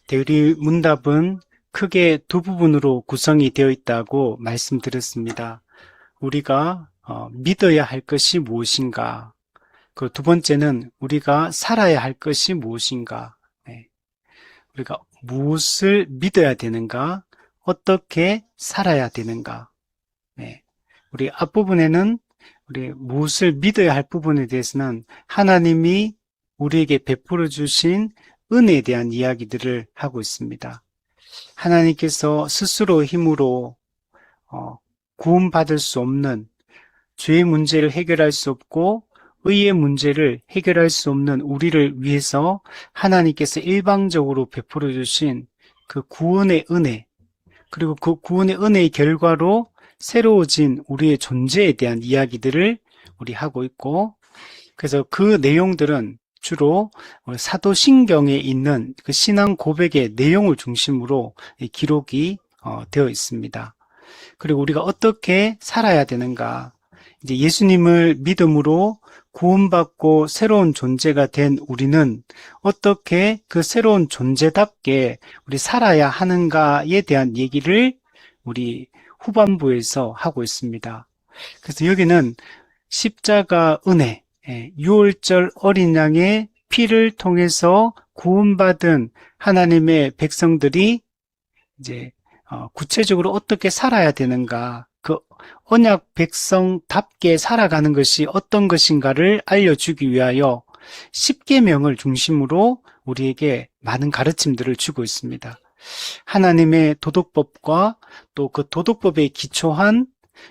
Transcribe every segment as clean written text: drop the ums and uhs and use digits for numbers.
대리 문답은 크게 두 부분으로 구성이 되어 있다고 말씀드렸습니다. 우리가 믿어야 할 것이 무엇인가? 그 두 번째는 우리가 살아야 할 것이 무엇인가? 네. 우리가 무엇을 믿어야 되는가? 어떻게 살아야 되는가? 네. 우리 앞부분에는 우리 무엇을 믿어야 할 부분에 대해서는 하나님이 우리에게 베풀어 주신 은혜에 대한 이야기들을 하고 있습니다. 하나님께서 스스로 힘으로 구원받을 수 없는 죄의 문제를 해결할 수 없고 의의 문제를 해결할 수 없는 우리를 위해서 하나님께서 일방적으로 베풀어 주신 그 구원의 은혜, 그리고 그 구원의 은혜의 결과로 새로워진 우리의 존재에 대한 이야기들을 우리 하고 있고, 그래서 그 내용들은 주로 사도신경에 있는 그 신앙 고백의 내용을 중심으로 기록이 되어 있습니다. 그리고 우리가 어떻게 살아야 되는가? 이제 예수님을 믿음으로 구원받고 새로운 존재가 된 우리는 어떻게 그 새로운 존재답게 우리 살아야 하는가에 대한 얘기를 우리 후반부에서 하고 있습니다. 그래서 여기는 십자가 은혜, 6월절 어린 양의 피를 통해서 구원받은 하나님의 백성들이 이제 구체적으로 어떻게 살아야 되는가, 그 언약 백성답게 살아가는 것이 어떤 것인가를 알려주기 위하여 십계명을 중심으로 우리에게 많은 가르침들을 주고 있습니다. 하나님의 도덕법과 또 그 도덕법에 기초한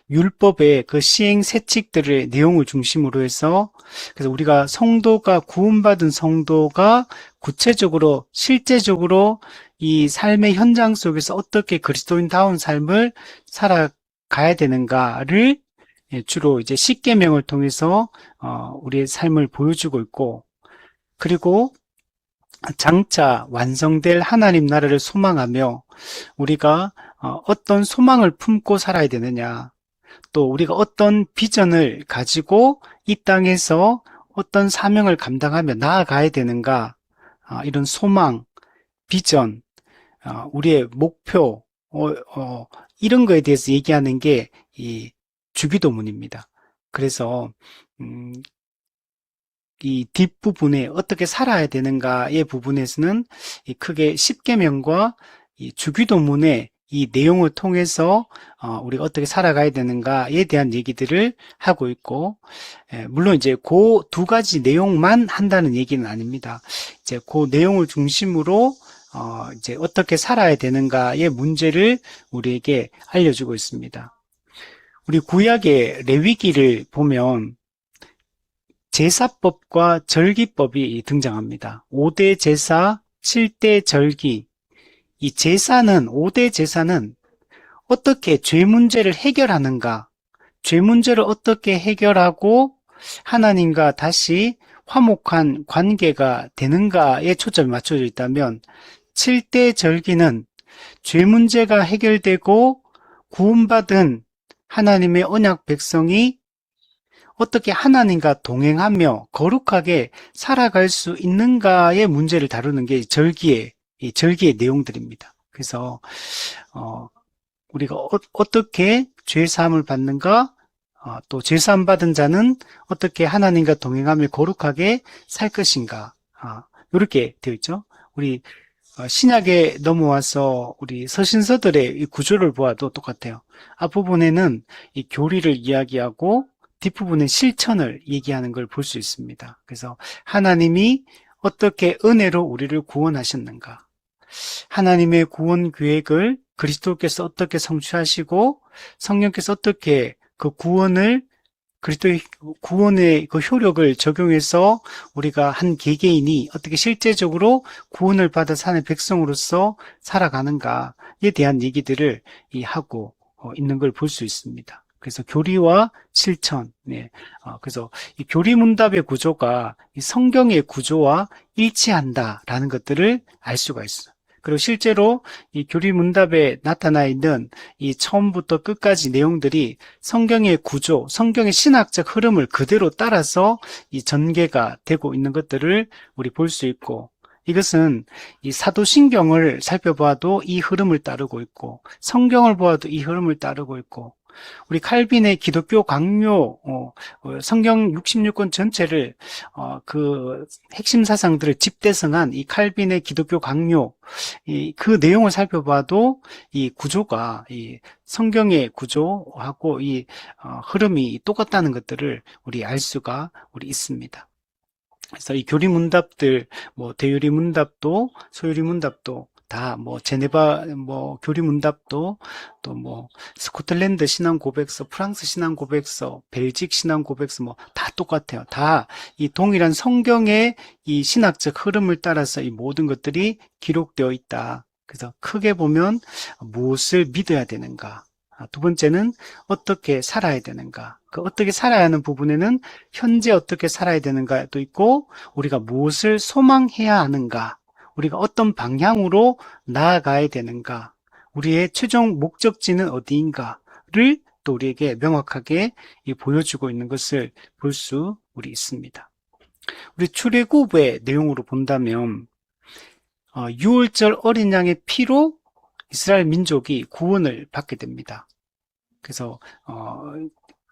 율법의 그 시행 세칙들의 내용을 중심으로 해서, 그래서 우리가 성도가 구원받은 성도가 구체적으로 실제적으로 이 삶의 현장 속에서 어떻게 그리스도인다운 삶을 살아가야 되는가를 주로 이제 십계명을 통해서 우리의 삶을 보여주고 있고, 그리고 장차 완성될 하나님 나라를 소망하며 우리가 어떤 소망을 품고 살아야 되느냐, 또 우리가 어떤 비전을 가지고 이 땅에서 어떤 사명을 감당하며 나아가야 되는가, 이런 소망, 비전, 우리의 목표, 이런 거에 대해서 얘기하는 게 이 주기도문입니다. 그래서 이 뒷부분에 어떻게 살아야 되는가의 부분에서는 크게 십계명과 이 주기도문의 이 내용을 통해서 우리가 어떻게 살아가야 되는가에 대한 얘기들을 하고 있고, 물론 이제 그 두 가지 내용만 한다는 얘기는 아닙니다. 이제 그 내용을 중심으로 이제 어떻게 살아야 되는가의 문제를 우리에게 알려주고 있습니다. 우리 구약의 레위기를 보면 제사법과 절기법이 등장합니다. 5대 제사, 7대 절기. 이 제사는, 5대 제사는 어떻게 죄 문제를 해결하는가, 죄 문제를 어떻게 해결하고 하나님과 다시 화목한 관계가 되는가에 초점이 맞춰져 있다면, 7대 절기는 죄 문제가 해결되고 구원받은 하나님의 언약 백성이 어떻게 하나님과 동행하며 거룩하게 살아갈 수 있는가의 문제를 다루는 게 절기의 내용들입니다. 그래서 우리가 어떻게 죄사함을 받는가, 또 죄사함 받은 자는 어떻게 하나님과 동행하며 거룩하게 살 것인가, 이렇게 되어 있죠. 우리 신약에 넘어와서 우리 서신서들의 이 구조를 보아도 똑같아요. 앞부분에는 이 교리를 이야기하고 뒷부분은 실천을 얘기하는 걸 볼 수 있습니다. 그래서 하나님이 어떻게 은혜로 우리를 구원하셨는가, 하나님의 구원 계획을 그리스도께서 어떻게 성취하시고 성령께서 어떻게 그 구원을, 그리스도의 구원의 그 효력을 적용해서 우리가 한 개개인이 어떻게 실제적으로 구원을 받아 사는 백성으로서 살아가는가에 대한 얘기들을 하고 있는 걸 볼 수 있습니다. 그래서 교리와 실천, 그래서 이 교리문답의 구조가 이 성경의 구조와 일치한다라는 것들을 알 수가 있어요. 그리고 실제로 이 교리문답에 나타나 있는 이 처음부터 끝까지 내용들이 성경의 구조, 성경의 신학적 흐름을 그대로 따라서 이 전개가 되고 있는 것들을 우리 볼 수 있고, 이것은 이 사도신경을 살펴봐도 이 흐름을 따르고 있고, 성경을 보아도 이 흐름을 따르고 있고, 우리 칼빈의 기독교 강요, 성경 66권 전체를, 그 핵심 사상들을 집대성한 이 칼빈의 기독교 강요, 그 내용을 살펴봐도 이 구조가, 이 성경의 구조하고 이 흐름이 똑같다는 것들을 우리 알 수가 있습니다. 그래서 이 교리문답들, 뭐 대유리문답도, 소유리문답도 다 뭐 제네바 뭐 교리문답도 또 뭐 스코틀랜드 신앙 고백서, 프랑스 신앙 고백서, 벨직 신앙 고백서 뭐 다 똑같아요. 다 이 동일한 성경의 이 신학적 흐름을 따라서 이 모든 것들이 기록되어 있다. 그래서 크게 보면 무엇을 믿어야 되는가? 두 번째는 어떻게 살아야 되는가? 그 어떻게 살아야 하는 부분에는 현재 어떻게 살아야 되는가도 있고, 우리가 무엇을 소망해야 하는가? 우리가 어떤 방향으로 나아가야 되는가? 우리의 최종 목적지는 어디인가를 또 우리에게 명확하게 보여주고 있는 것을 볼 수 있습니다. 우리 출애굽의 내용으로 본다면 6월절 어린 양의 피로 이스라엘 민족이 구원을 받게 됩니다. 그래서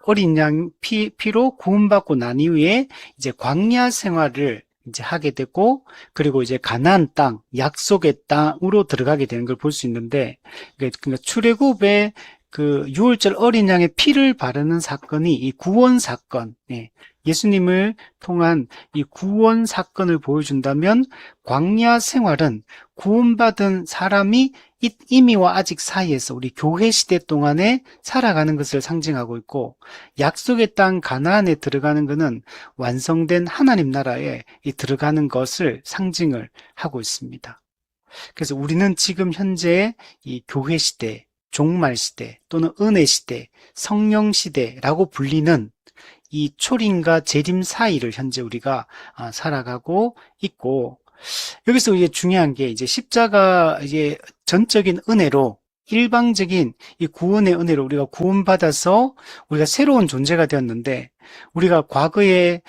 어린 양 피로 구원받고 난 이후에 이제 광야 생활을 이제 하게 되고, 그리고 이제 가나안 땅, 약속의 땅으로 들어가게 되는 걸 볼 수 있는데, 그러니까 출애굽의 그 6월절 어린 양의 피를 바르는 사건이 이 구원 사건, 예수님을 통한 이 구원 사건을 보여준다면, 광야 생활은 구원받은 사람이 이미와 아직 사이에서 우리 교회 시대 동안에 살아가는 것을 상징하고 있고, 약속의 땅 가나안에 들어가는 것은 완성된 하나님 나라에 들어가는 것을 상징을 하고 있습니다. 그래서 우리는 지금 현재 이 교회 시대, 종말 시대 또는 은혜 시대, 성령 시대라고 불리는 이 초림과 재림 사이를 현재 우리가 살아가고 있고, 여기서 이제 중요한 게 이제 십자가 이제 전적인 은혜로, 일방적인 이 구원의 은혜로 우리가 구원받아서 우리가 새로운 존재가 되었는데, 우리가 과거에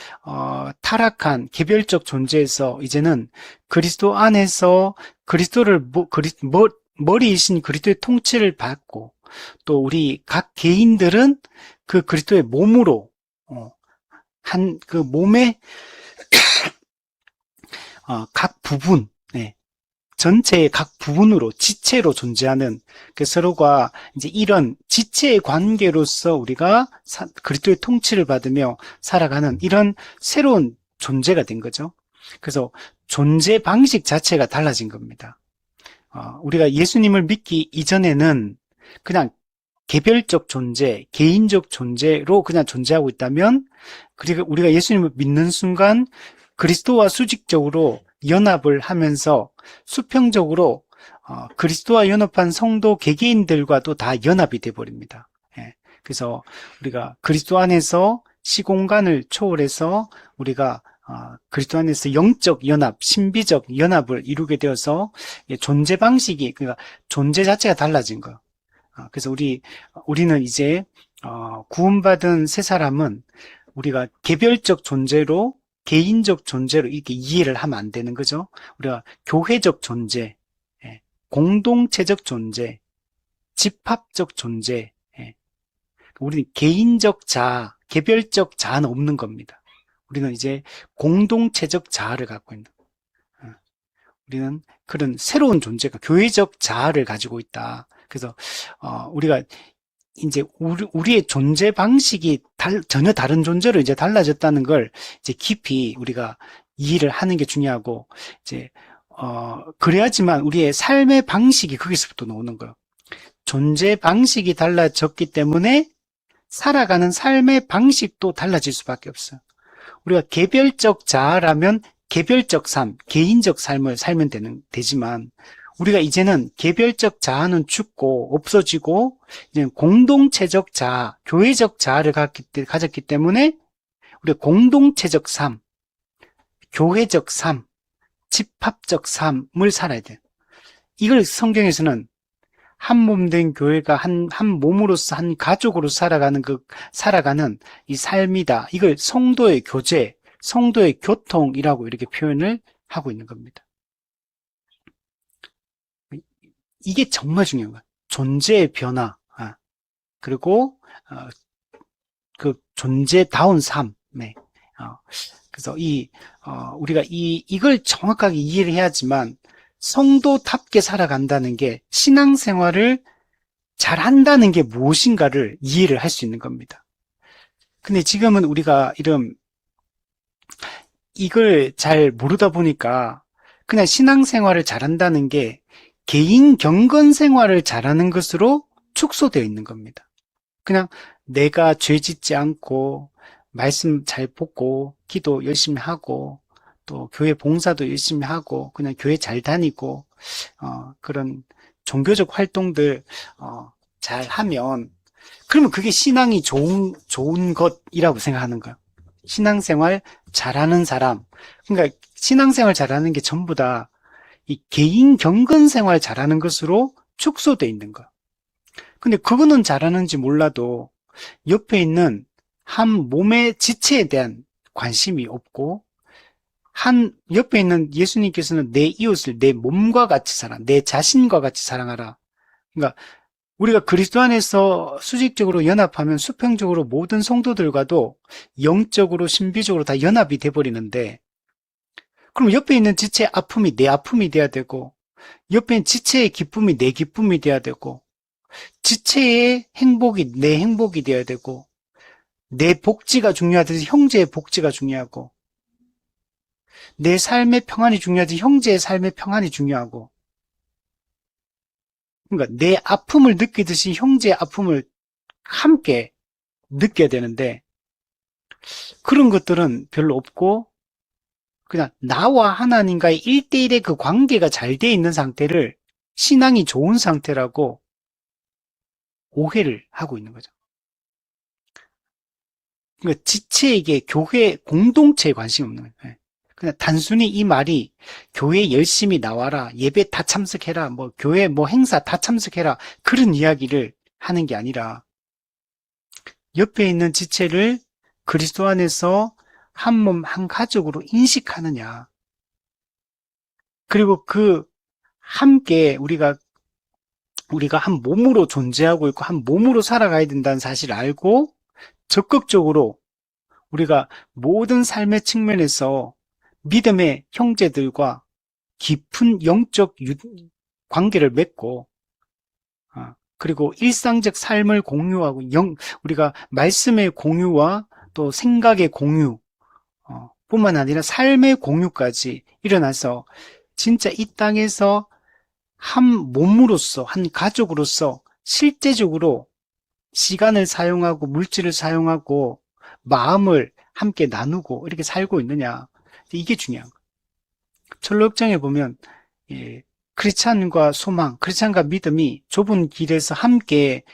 타락한 개별적 존재에서 이제는 그리스도 안에서 그리스도를 머리이신 그리스도의 통치를 받고, 또 우리 각 개인들은 그 그리스도의 몸으로 한 그 몸의 각 부분, 전체의 각 부분으로 지체로 존재하는 서로가 이제 이런 지체의 관계로서 우리가 그리스도의 통치를 받으며 살아가는 이런 새로운 존재가 된 거죠. 그래서 존재 방식 자체가 달라진 겁니다. 우리가 예수님을 믿기 이전에는 그냥 개별적 존재, 개인적 존재로 그냥 존재하고 있다면, 그리고 우리가 예수님을 믿는 순간 그리스도와 수직적으로 연합을 하면서 수평적으로 그리스도와 연합한 성도 개개인들과도 다 연합이 되어버립니다. 그래서 우리가 그리스도 안에서 시공간을 초월해서 우리가 그리스도 안에서 영적 연합, 신비적 연합을 이루게 되어서 존재 방식이, 그러니까 존재 자체가 달라진 거예요. 그래서 우리는 이제 구원받은 새 사람은 우리가 개별적 존재로, 개인적 존재로 이렇게 이해를 하면 안 되는 거죠. 우리가 교회적 존재, 공동체적 존재, 집합적 존재, 우리는 개인적 자아, 개별적 자아는 없는 겁니다. 우리는 이제 공동체적 자아를 갖고 있는, 우리는 그런 새로운 존재가 교회적 자아를 가지고 있다. 그래서 우리가 이제 우리의 존재 방식이 전혀 다른 존재로 이제 달라졌다는 걸 이제 깊이 우리가 이해를 하는 게 중요하고, 이제 그래야지만 우리의 삶의 방식이 거기서부터 나오는 거예요. 존재 방식이 달라졌기 때문에 살아가는 삶의 방식도 달라질 수밖에 없어요. 우리가 개별적 자아라면 개별적 삶, 개인적 삶을 살면 되지만, 우리가 이제는 개별적 자아는 죽고 없어지고 이제 공동체적 자아, 교회적 자아를 가졌기 때문에 우리가 공동체적 삶, 교회적 삶, 집합적 삶을 살아야 돼요. 이걸 성경에서는 한 몸 된 교회가 한 몸으로서, 한 가족으로 살아가는 이 삶이다. 이걸 성도의 교제, 성도의 교통이라고 이렇게 표현을 하고 있는 겁니다. 이게 정말 중요한 거예요. 존재의 변화, 그리고 그 존재다운 삶. 네. 그래서 우리가 이걸 정확하게 이해를 해야지만 성도답게 살아간다는 게 신앙생활을 잘한다는 게 무엇인가를 이해를 할 수 있는 겁니다. 근데 지금은 우리가 이걸 잘 모르다 보니까 그냥 신앙생활을 잘한다는 게 개인 경건 생활을 잘하는 것으로 축소되어 있는 겁니다. 그냥 내가 죄 짓지 않고 말씀 잘 보고 기도 열심히 하고 또 교회 봉사도 열심히 하고 그냥 교회 잘 다니고 그런 종교적 활동들 잘 하면 그러면 그게 신앙이 좋은 것이라고 생각하는 거예요. 신앙생활 잘하는 사람. 그러니까 신앙생활 잘하는 게 전부 다 이 개인 경건 생활 잘하는 것으로 축소되어 있는 거예요. 근데 그거는 잘하는지 몰라도 옆에 있는 한 몸의 지체에 대한 관심이 없고 옆에 있는 예수님께서는 내 이웃을 내 몸과 같이 내 자신과 같이 사랑하라. 그러니까 우리가 그리스도 안에서 수직적으로 연합하면 수평적으로 모든 성도들과도 영적으로 신비적으로 다 연합이 돼버리는데 그럼 옆에 있는 지체의 아픔이 내 아픔이 돼야 되고 옆에 있는 지체의 기쁨이 내 기쁨이 돼야 되고 지체의 행복이 내 행복이 돼야 되고 내 복지가 중요하듯이 형제의 복지가 중요하고 내 삶의 평안이 중요하듯이 형제의 삶의 평안이 중요하고 그러니까 내 아픔을 느끼듯이 형제의 아픔을 함께 느껴야 되는데 그런 것들은 별로 없고 그냥 나와 하나님과의 1대1의 그 관계가 잘 돼 있는 상태를 신앙이 좋은 상태라고 오해를 하고 있는 거죠. 그러니까 지체에게 교회 공동체에 관심이 없는 거예요. 그냥 단순히 이 말이 교회 열심히 나와라, 예배 다 참석해라, 뭐 교회 뭐 행사 다 참석해라 그런 이야기를 하는 게 아니라 옆에 있는 지체를 그리스도 안에서 한 몸, 한 가족으로 인식하느냐. 그리고 함께 우리가 한 몸으로 존재하고 있고 한 몸으로 살아가야 된다는 사실을 알고 적극적으로 우리가 모든 삶의 측면에서 믿음의 형제들과 깊은 영적 관계를 맺고 그리고 일상적 삶을 공유하고 우리가 말씀의 공유와 또 생각의 공유 뿐만 아니라 삶의 공유까지 일어나서 진짜 이 땅에서 한 몸으로서 한 가족으로서 실제적으로 시간을 사용하고 물질을 사용하고 마음을 함께 나누고 이렇게 살고 있느냐 이게 중요한 거예요. 철로역정에 보면 크리스찬과 소망, 크리스찬과 믿음이 좁은 길에서 함께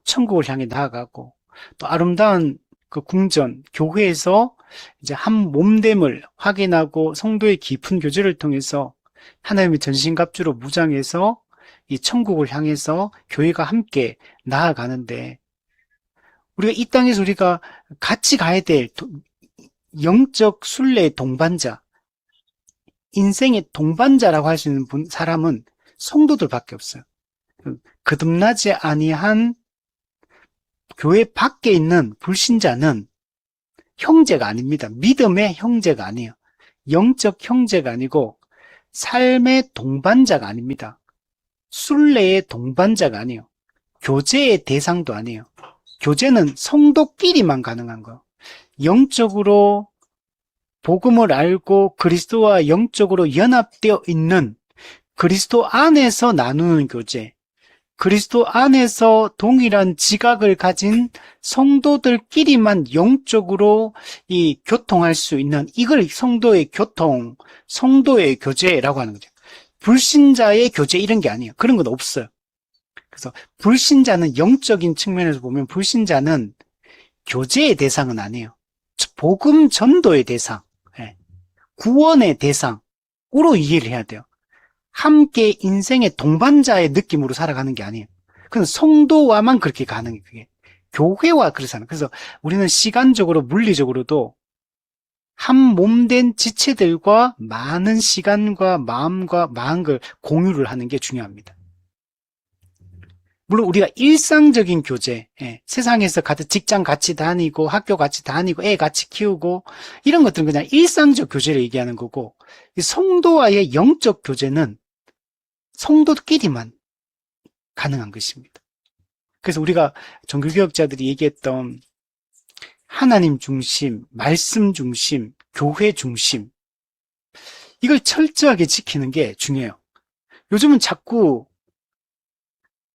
천국을 향해 나아가고 또 아름다운 그 궁전, 교회에서 이제 한 몸됨을 확인하고 성도의 깊은 교제를 통해서 하나님의 전신갑주로 무장해서 이 천국을 향해서 교회가 함께 나아가는데 우리가 이 땅에서 우리가 같이 가야 될 영적 순례의 동반자, 인생의 동반자라고 할 수 있는 사람은 성도들밖에 없어요. 거듭나지 아니한 교회 밖에 있는 불신자는 형제가 아닙니다. 믿음의 형제가 아니에요. 영적 형제가 아니고 삶의 동반자가 아닙니다. 순례의 동반자가 아니에요. 교제의 대상도 아니에요. 교제는 성도끼리만 가능한 거예요. 영적으로 복음을 알고 그리스도와 영적으로 연합되어 있는 그리스도 안에서 나누는 교제, 그리스도 안에서 동일한 지각을 가진 성도들끼리만 영적으로 교통할 수 있는 이걸 성도의 교통, 성도의 교제라고 하는 거죠. 불신자의 교제 이런 게 아니에요. 그런 건 없어요. 그래서 불신자는 영적인 측면에서 보면 불신자는 교제의 대상은 아니에요. 복음 전도의 대상, 구원의 대상으로 이해를 해야 돼요. 함께 인생의 동반자의 느낌으로 살아가는 게 아니에요. 그건 성도와만 그렇게 가능해요. 그게 교회와 그렇잖아요. 그래서 우리는 시간적으로 물리적으로도 한 몸된 지체들과 많은 시간과 마음을 공유를 하는 게 중요합니다. 물론 우리가 일상적인 교제, 세상에서 가득 직장 같이 다니고 학교 같이 다니고 애 같이 키우고 이런 것들은 그냥 일상적 교제를 얘기하는 거고, 이 성도와의 영적 교제는 성도끼리만 가능한 것입니다. 그래서 우리가 종교개혁자들이 얘기했던 하나님 중심, 말씀 중심, 교회 중심, 이걸 철저하게 지키는 게 중요해요. 요즘은 자꾸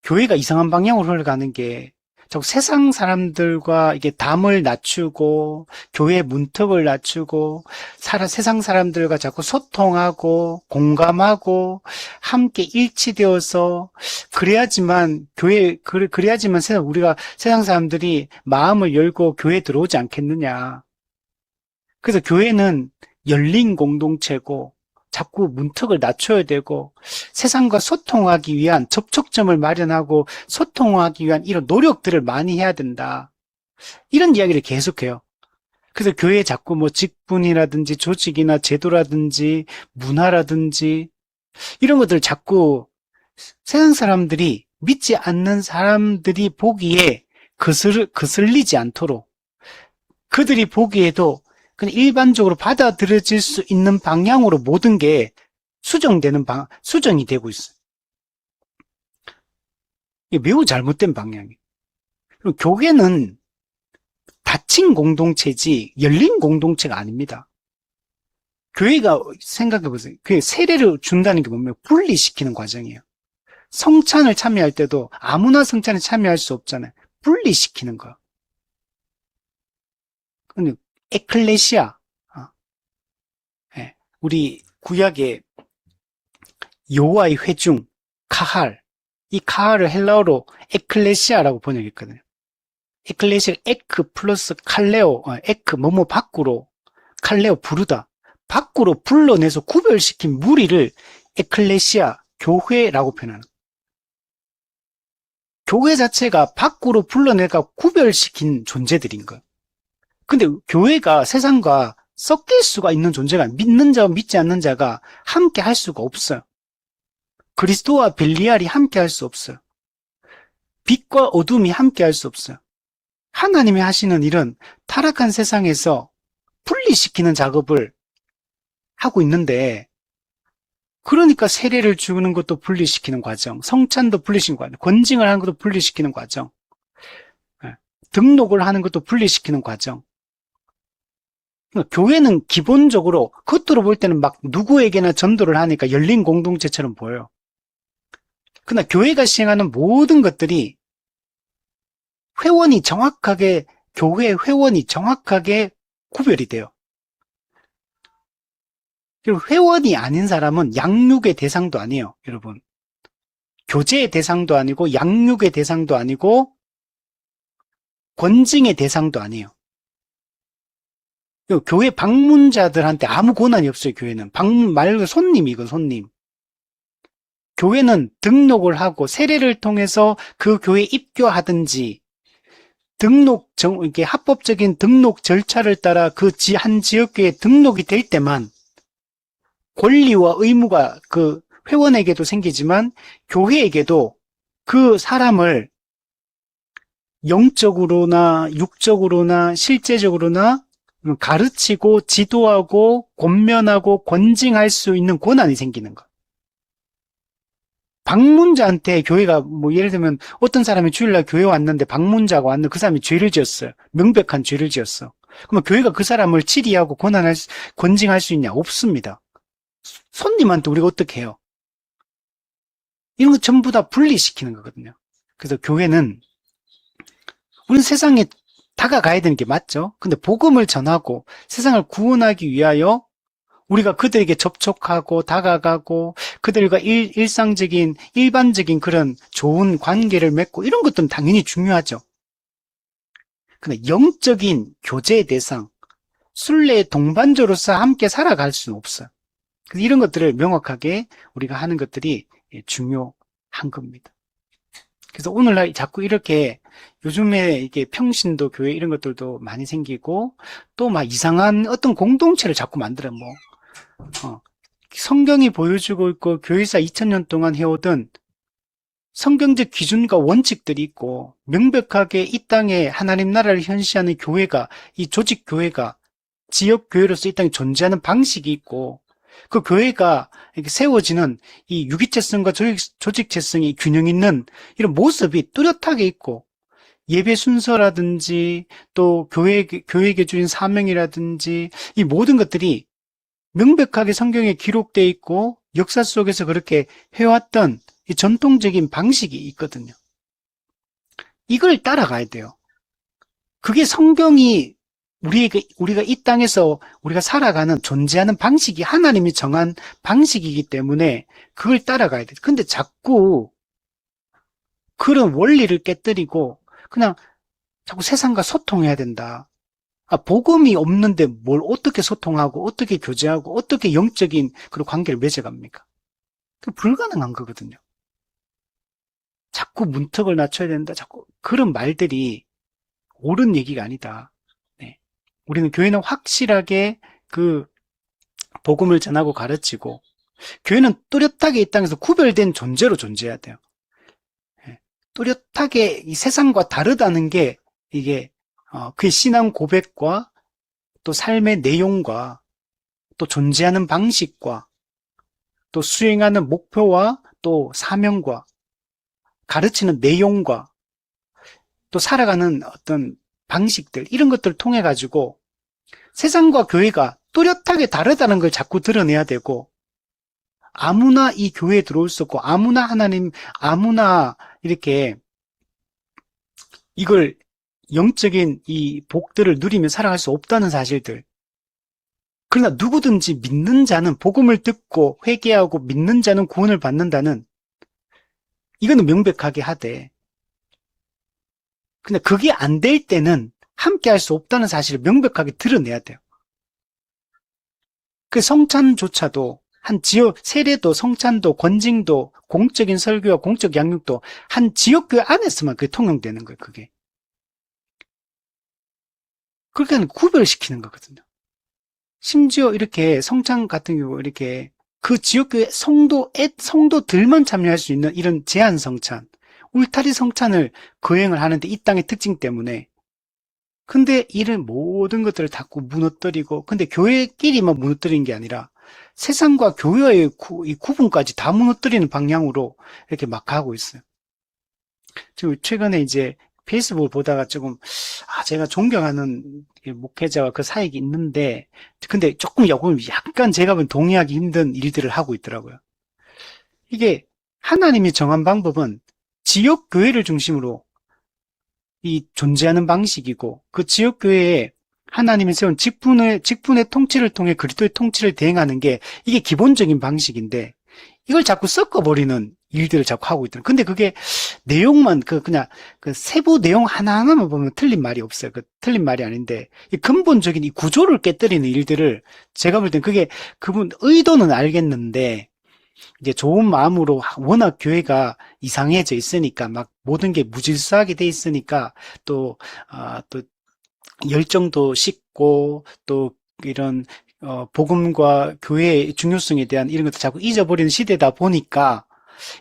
교회가 이상한 방향으로 흘러가는 게, 자꾸 세상 사람들과 이게 담을 낮추고 교회 문턱을 낮추고 세상 사람들과 자꾸 소통하고 공감하고 함께 일치되어서 그래야지만 그래야지만 우리가 세상 사람들이 마음을 열고 교회에 들어오지 않겠느냐. 그래서 교회는 열린 공동체고 자꾸 문턱을 낮춰야 되고 세상과 소통하기 위한 접촉점을 마련하고 소통하기 위한 이런 노력들을 많이 해야 된다. 이런 이야기를 계속해요. 그래서 교회에 자꾸 뭐 직분이라든지 조직이나 제도라든지 문화라든지 이런 것들을 자꾸 세상 사람들이 믿지 않는 사람들이 보기에 거슬리지 않도록 그들이 보기에도 그냥 일반적으로 받아들여질 수 있는 방향으로 모든 게 수정이 되고 있어요. 이게 매우 잘못된 방향이에요. 그리고 교회는 닫힌 공동체지 열린 공동체가 아닙니다. 교회가 생각해보세요. 그게 세례를 준다는 게 뭐냐면 분리시키는 과정이에요. 성찬을 참여할 때도 아무나 성찬에 참여할 수 없잖아요. 분리시키는 거. 근데 에클레시아, 우리 구약의 여호와의 회중, 카할, 이 카할을 헬라어로 에클레시아라고 번역했거든요. 에클레시아 에크 플러스 칼레오, 에크 뭐뭐 밖으로, 칼레오 부르다, 밖으로 불러내서 구별시킨 무리를 에클레시아, 교회라고 표현하는 거예요. 교회 자체가 밖으로 불러내가 구별시킨 존재들인 거예요. 근데 교회가 세상과 섞일 수가 있는 존재가 믿는 자와 믿지 않는 자가 함께 할 수가 없어요. 그리스도와 벨리알이 함께 할 수 없어요. 빛과 어둠이 함께 할 수 없어요. 하나님이 하시는 일은 타락한 세상에서 분리시키는 작업을 하고 있는데, 그러니까 세례를 주는 것도 분리시키는 과정, 성찬도 분리시키는 과정, 권징을 하는 것도 분리시키는 과정, 등록을 하는 것도 분리시키는 과정. 교회는 기본적으로 겉으로 볼 때는 막 누구에게나 전도를 하니까 열린 공동체처럼 보여요. 그러나 교회가 시행하는 모든 것들이 교회 회원이 정확하게 구별이 돼요. 그리고 회원이 아닌 사람은 양육의 대상도 아니에요, 여러분. 교제의 대상도 아니고 양육의 대상도 아니고 권징의 대상도 아니에요. 교회 방문자들한테 아무 권한이 없어요, 교회는. 방문 말고 손님이고, 손님. 교회는 등록을 하고 세례를 통해서 그 교회에 입교하든지 이게 합법적인 등록 절차를 따라 한 지역교회에 등록이 될 때만 권리와 의무가 그 회원에게도 생기지만 교회에게도 그 사람을 영적으로나 육적으로나 실제적으로나 가르치고 지도하고 권면하고 권징할 수 있는 권한이 생기는 거. 방문자한테 교회가 뭐 예를 들면 어떤 사람이 주일날 교회 왔는데 방문자가 왔는데 그 사람이 죄를 지었어요. 명백한 죄를 지었어. 그러면 교회가 그 사람을 치리하고 권징할 수 있냐? 없습니다. 손님한테 우리가 어떻게 해요? 이런 거 전부 다 분리시키는 거거든요. 그래서 교회는 우리는 세상에 다가가야 되는 게 맞죠. 근데 복음을 전하고 세상을 구원하기 위하여 우리가 그들에게 접촉하고 다가가고 그들과 일반적인 그런 좋은 관계를 맺고 이런 것들은 당연히 중요하죠. 근데 영적인 교제의 대상, 순례의 동반자로서 함께 살아갈 수는 없어요. 그래서 이런 것들을 명확하게 우리가 하는 것들이 중요한 겁니다. 그래서 오늘날 자꾸 이렇게 요즘에 이게 평신도 교회 이런 것들도 많이 생기고 또 막 이상한 어떤 공동체를 자꾸 만들어 성경이 보여주고 있고 교회사 2000년 동안 해오던 성경적 기준과 원칙들이 있고 명백하게 이 땅에 하나님 나라를 현시하는 교회가, 이 조직 교회가 지역 교회로서 이 땅에 존재하는 방식이 있고, 그 교회가 이렇게 세워지는 이 유기체성과 조직체성이 균형 있는 이런 모습이 뚜렷하게 있고, 예배 순서라든지 또 교회에게 주인 사명이라든지 이 모든 것들이 명백하게 성경에 기록되어 있고 역사 속에서 그렇게 해왔던 이 전통적인 방식이 있거든요. 이걸 따라가야 돼요. 그게 성경이 우리가 이 땅에서 우리가 살아가는 존재하는 방식이 하나님이 정한 방식이기 때문에 그걸 따라가야 돼. 근데 자꾸 그런 원리를 깨뜨리고 그냥 자꾸 세상과 소통해야 된다. 복음이 없는데 뭘 어떻게 소통하고 어떻게 교제하고 어떻게 영적인 그런 관계를 맺어갑니까? 그 불가능한 거거든요. 자꾸 문턱을 낮춰야 된다. 자꾸 그런 말들이 옳은 얘기가 아니다. 네. 우리는 교회는 확실하게 그 복음을 전하고 가르치고 교회는 뚜렷하게 이 땅에서 구별된 존재로 존재해야 돼요. 네. 뚜렷하게 이 세상과 다르다는 게 이게 그 신앙 고백과 또 삶의 내용과 또 존재하는 방식과 또 수행하는 목표와 또 사명과 가르치는 내용과 또 살아가는 어떤 방식들 이런 것들을 통해 가지고 세상과 교회가 뚜렷하게 다르다는 걸 자꾸 드러내야 되고 아무나 이 교회에 들어올 수 없고 아무나 이렇게 이걸 영적인 이 복들을 누리며 살아갈 수 없다는 사실들. 그러나 누구든지 믿는 자는 복음을 듣고 회개하고 믿는 자는 구원을 받는다는 이거는 명백하게 하되 근데 그게 안 될 때는 함께 할 수 없다는 사실을 명백하게 드러내야 돼요. 그 성찬조차도 한 지역, 세례도, 성찬도, 권징도, 공적인 설교와 공적 양육도 한 지역교회 안에서만 그게 통용되는 거예요, 그게. 그러니까 구별시키는 거거든요. 심지어 이렇게 성찬 같은 경우 이렇게 그 지역교회 성도들만 참여할 수 있는 이런 제한 성찬, 울타리 성찬을 거행을 하는데 이 땅의 특징 때문에 근데 이런 모든 것들을 다 무너뜨리고 근데 교회끼리만 무너뜨리는 게 아니라 세상과 교회의 이 구분까지 다 무너뜨리는 방향으로 이렇게 막 가고 있어요. 지금 최근에 이제 페이스북을 보다가 조금 제가 존경하는 목회자와 그 사이가 있는데 근데 조금 약간 제가 보면 동의하기 힘든 일들을 하고 있더라고요. 이게 하나님이 정한 방법은 지역 교회를 중심으로 이 존재하는 방식이고 그 지역 교회에 하나님이 세운 직분의 통치를 통해 그리스도의 통치를 대행하는 게 이게 기본적인 방식인데 이걸 자꾸 섞어버리는 일들을 자꾸 하고 있더라고요. 근데 그게 내용만 그냥 그 세부 내용 하나하나만 보면 틀린 말이 없어요. 그 틀린 말이 아닌데 이 근본적인 이 구조를 깨뜨리는 일들을 제가 볼 땐 그게 그분 의도는 알겠는데 이제 좋은 마음으로 워낙 교회가 이상해져 있으니까 막 모든 게 무질서하게 돼 있으니까 또 열정도 식고 또 이런 복음과 교회의 중요성에 대한 이런 것도 자꾸 잊어버리는 시대다 보니까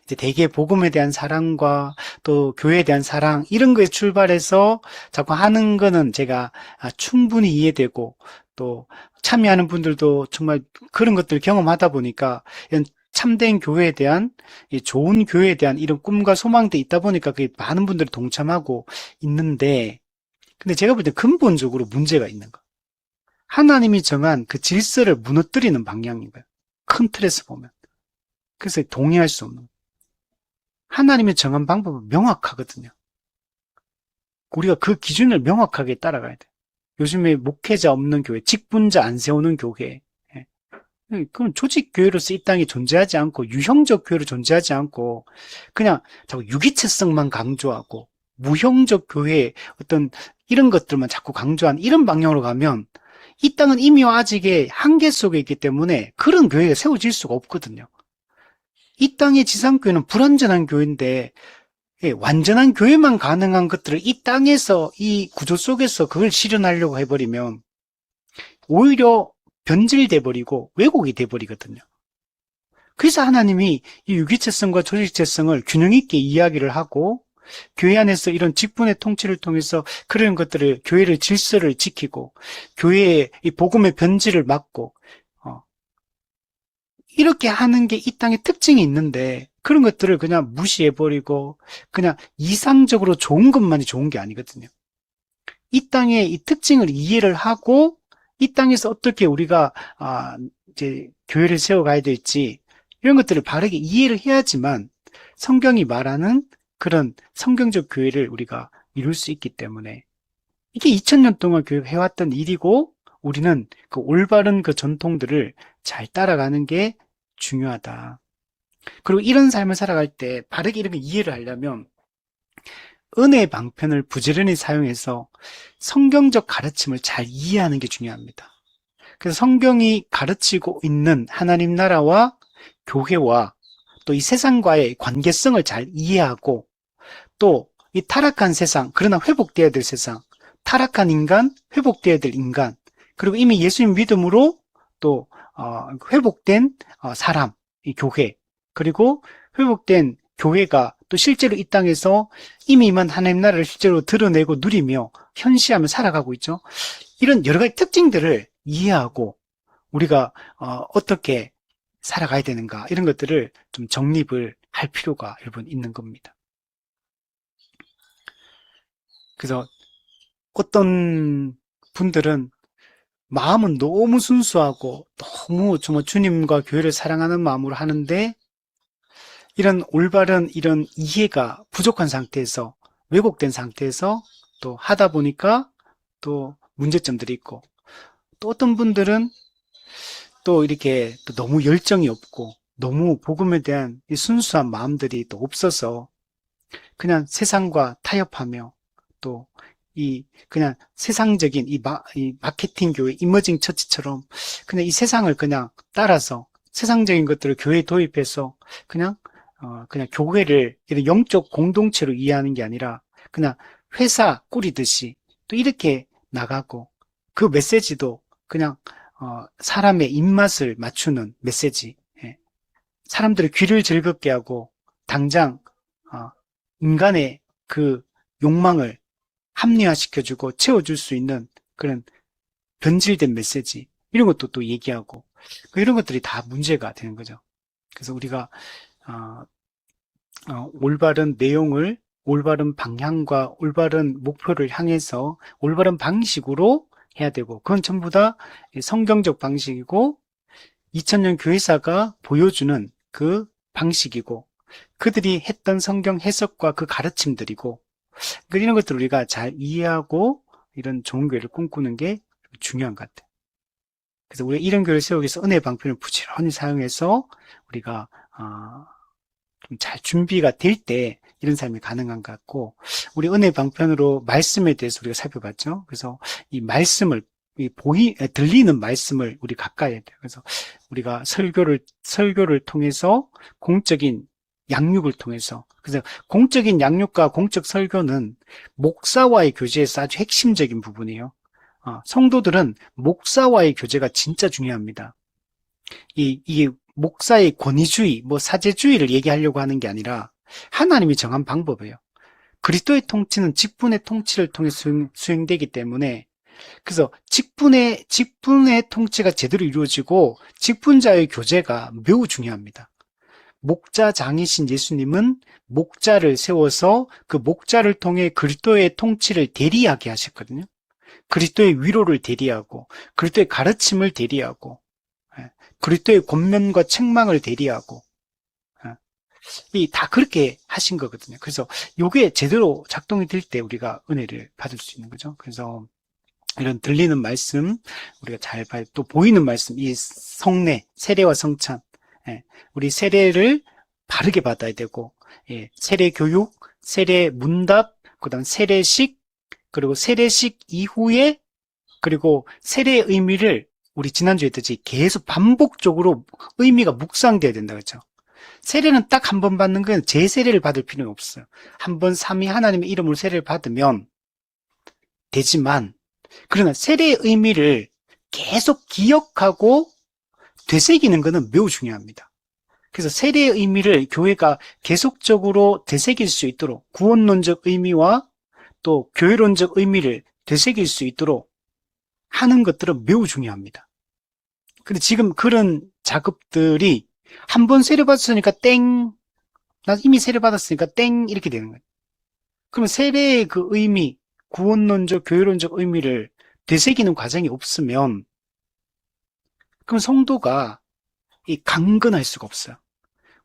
이제 대개 복음에 대한 사랑과 또 교회에 대한 사랑 이런 거에 출발해서 자꾸 하는 거는 제가 충분히 이해되고 또 참여하는 분들도 정말 그런 것들을 경험하다 보니까 이런 참된 교회에 대한 좋은 교회에 대한 이런 꿈과 소망도 있다 보니까 그게 많은 분들이 동참하고 있는데 근데 제가 볼 때 근본적으로 문제가 있는 거. 하나님이 정한 그 질서를 무너뜨리는 방향인 거예요. 큰 틀에서 보면. 그래서 동의할 수 없는 거예요. 하나님이 정한 방법은 명확하거든요. 우리가 그 기준을 명확하게 따라가야 돼요. 요즘에 목회자 없는 교회, 직분자 안 세우는 교회. 그건 조직 교회로서 이 땅에 존재하지 않고 유형적 교회로 존재하지 않고 그냥 자꾸 유기체성만 강조하고 무형적 교회 어떤 이런 것들만 자꾸 강조한 이런 방향으로 가면 이 땅은 이미와 아직의 한계 속에 있기 때문에 그런 교회가 세워질 수가 없거든요. 이 땅의 지상교회는 불완전한 교회인데 완전한 교회만 가능한 것들을 이 땅에서 이 구조 속에서 그걸 실현하려고 해버리면 오히려 변질돼 버리고 왜곡이 돼 버리거든요. 그래서 하나님이 이 유기체성과 조직체성을 균형 있게 이야기를 하고 교회 안에서 이런 직분의 통치를 통해서 그런 것들을 교회를 질서를 지키고 교회의 이 복음의 변질을 막고 이렇게 하는 게 이 땅의 특징이 있는데 그런 것들을 그냥 무시해버리고 그냥 이상적으로 좋은 것만이 좋은 게 아니거든요. 이 땅의 이 특징을 이해를 하고 이 땅에서 어떻게 우리가 이제 교회를 세워가야 될지 이런 것들을 바르게 이해를 해야지만 성경이 말하는 그런 성경적 교회를 우리가 이룰 수 있기 때문에 이게 2000년 동안 교회가 해왔던 일이고 우리는 그 올바른 그 전통들을 잘 따라가는 게 중요하다. 그리고 이런 삶을 살아갈 때 바르게 이렇게 이해를 하려면 은혜의 방편을 부지런히 사용해서 성경적 가르침을 잘 이해하는 게 중요합니다. 그래서 성경이 가르치고 있는 하나님 나라와 교회와 또 이 세상과의 관계성을 잘 이해하고 또 이 타락한 세상, 그러나 회복되어야 될 세상, 타락한 인간, 회복되어야 될 인간, 그리고 이미 예수님 믿음으로 또 회복된 사람, 이 교회, 그리고 회복된 교회가 또 실제로 이 땅에서 이미 임한 하나님 나라를 실제로 드러내고 누리며 현시하며 살아가고 있죠. 이런 여러 가지 특징들을 이해하고 우리가 어떻게 살아가야 되는가 이런 것들을 좀 정립을 할 필요가 여러분 있는 겁니다. 그래서 어떤 분들은 마음은 너무 순수하고 너무 정말 주님과 교회를 사랑하는 마음으로 하는데 이런 올바른 이런 이해가 부족한 상태에서 왜곡된 상태에서 또 하다 보니까 또 문제점들이 있고 또 어떤 분들은 또 이렇게 또 너무 열정이 없고 너무 복음에 대한 이 순수한 마음들이 또 없어서 그냥 세상과 타협하며 또 이 그냥 세상적인 이 마케팅 교회 이머징 처치처럼 그냥 이 세상을 그냥 따라서 세상적인 것들을 교회에 도입해서 그냥 교회를 이런 영적 공동체로 이해하는 게 아니라 그냥 회사 꾸리듯이 또 이렇게 나가고 그 메시지도 그냥 사람의 입맛을 맞추는 메시지, 사람들의 귀를 즐겁게 하고 당장 인간의 그 욕망을 합리화시켜주고 채워줄 수 있는 그런 변질된 메시지 이런 것도 또 얘기하고 이런 것들이 다 문제가 되는 거죠. 그래서 우리가 올바른 내용을 올바른 방향과 올바른 목표를 향해서 올바른 방식으로 해야 되고 그건 전부 다 성경적 방식이고 2000년 교회사가 보여주는 그 방식이고 그들이 했던 성경 해석과 그 가르침들이고 이런 것들을 우리가 잘 이해하고 이런 좋은 교회를 꿈꾸는 게 중요한 것 같아요. 그래서 우리가 이런 교회를 세우기 위해서 은혜의 방편을 부지런히 사용해서 우리가 좀 잘 준비가 될 때 이런 삶이 가능한 것 같고 우리 은혜의 방편으로 말씀에 대해서 우리가 살펴봤죠. 그래서 이 말씀을 들리는 말씀을 우리 가까이 해야 돼요. 그래서 우리가 설교를 통해서 공적인 양육을 통해서 그래서 공적인 양육과 공적 설교는 목사와의 교제에서 아주 핵심적인 부분이에요. 성도들은 목사와의 교제가 진짜 중요합니다. 이게 목사의 권위주의, 사제주의를 얘기하려고 하는 게 아니라 하나님이 정한 방법이에요. 그리스도의 통치는 직분의 통치를 통해 수행되기 때문에 그래서 직분의 통치가 제대로 이루어지고 직분자의 교제가 매우 중요합니다. 목자장이신 예수님은 목자를 세워서 그 목자를 통해 그리스도의 통치를 대리하게 하셨거든요. 그리스도의 위로를 대리하고 그리스도의 가르침을 대리하고 그리스도의 권면과 책망을 대리하고 다 그렇게 하신 거거든요. 그래서 이게 제대로 작동이 될 때 우리가 은혜를 받을 수 있는 거죠. 그래서 이런 들리는 말씀 우리가 잘 봐야 또 보이는 말씀 이 성례, 세례와 성찬 우리 세례를 바르게 받아야 되고 세례 교육, 세례 문답, 그다음 세례식 그리고 세례식 이후에 그리고 세례의 의미를 우리 지난주에 했듯이 계속 반복적으로 의미가 묵상돼야 된다 그랬죠. 세례는 딱 한 번 받는 건 재세례를 받을 필요는 없어요. 한 번 삼위 하나님의 이름으로 세례를 받으면 되지만 그러나 세례의 의미를 계속 기억하고 되새기는 것은 매우 중요합니다. 그래서 세례의 의미를 교회가 계속적으로 되새길 수 있도록 구원론적 의미와 또 교회론적 의미를 되새길 수 있도록 하는 것들은 매우 중요합니다. 근데 지금 그런 작업들이 한 번 세례받았으니까 땡, 나 이미 세례받았으니까 땡 이렇게 되는 거예요. 그러면 세례의 그 의미, 구원론적, 교회론적 의미를 되새기는 과정이 없으면 그럼 성도가 강건할 수가 없어요.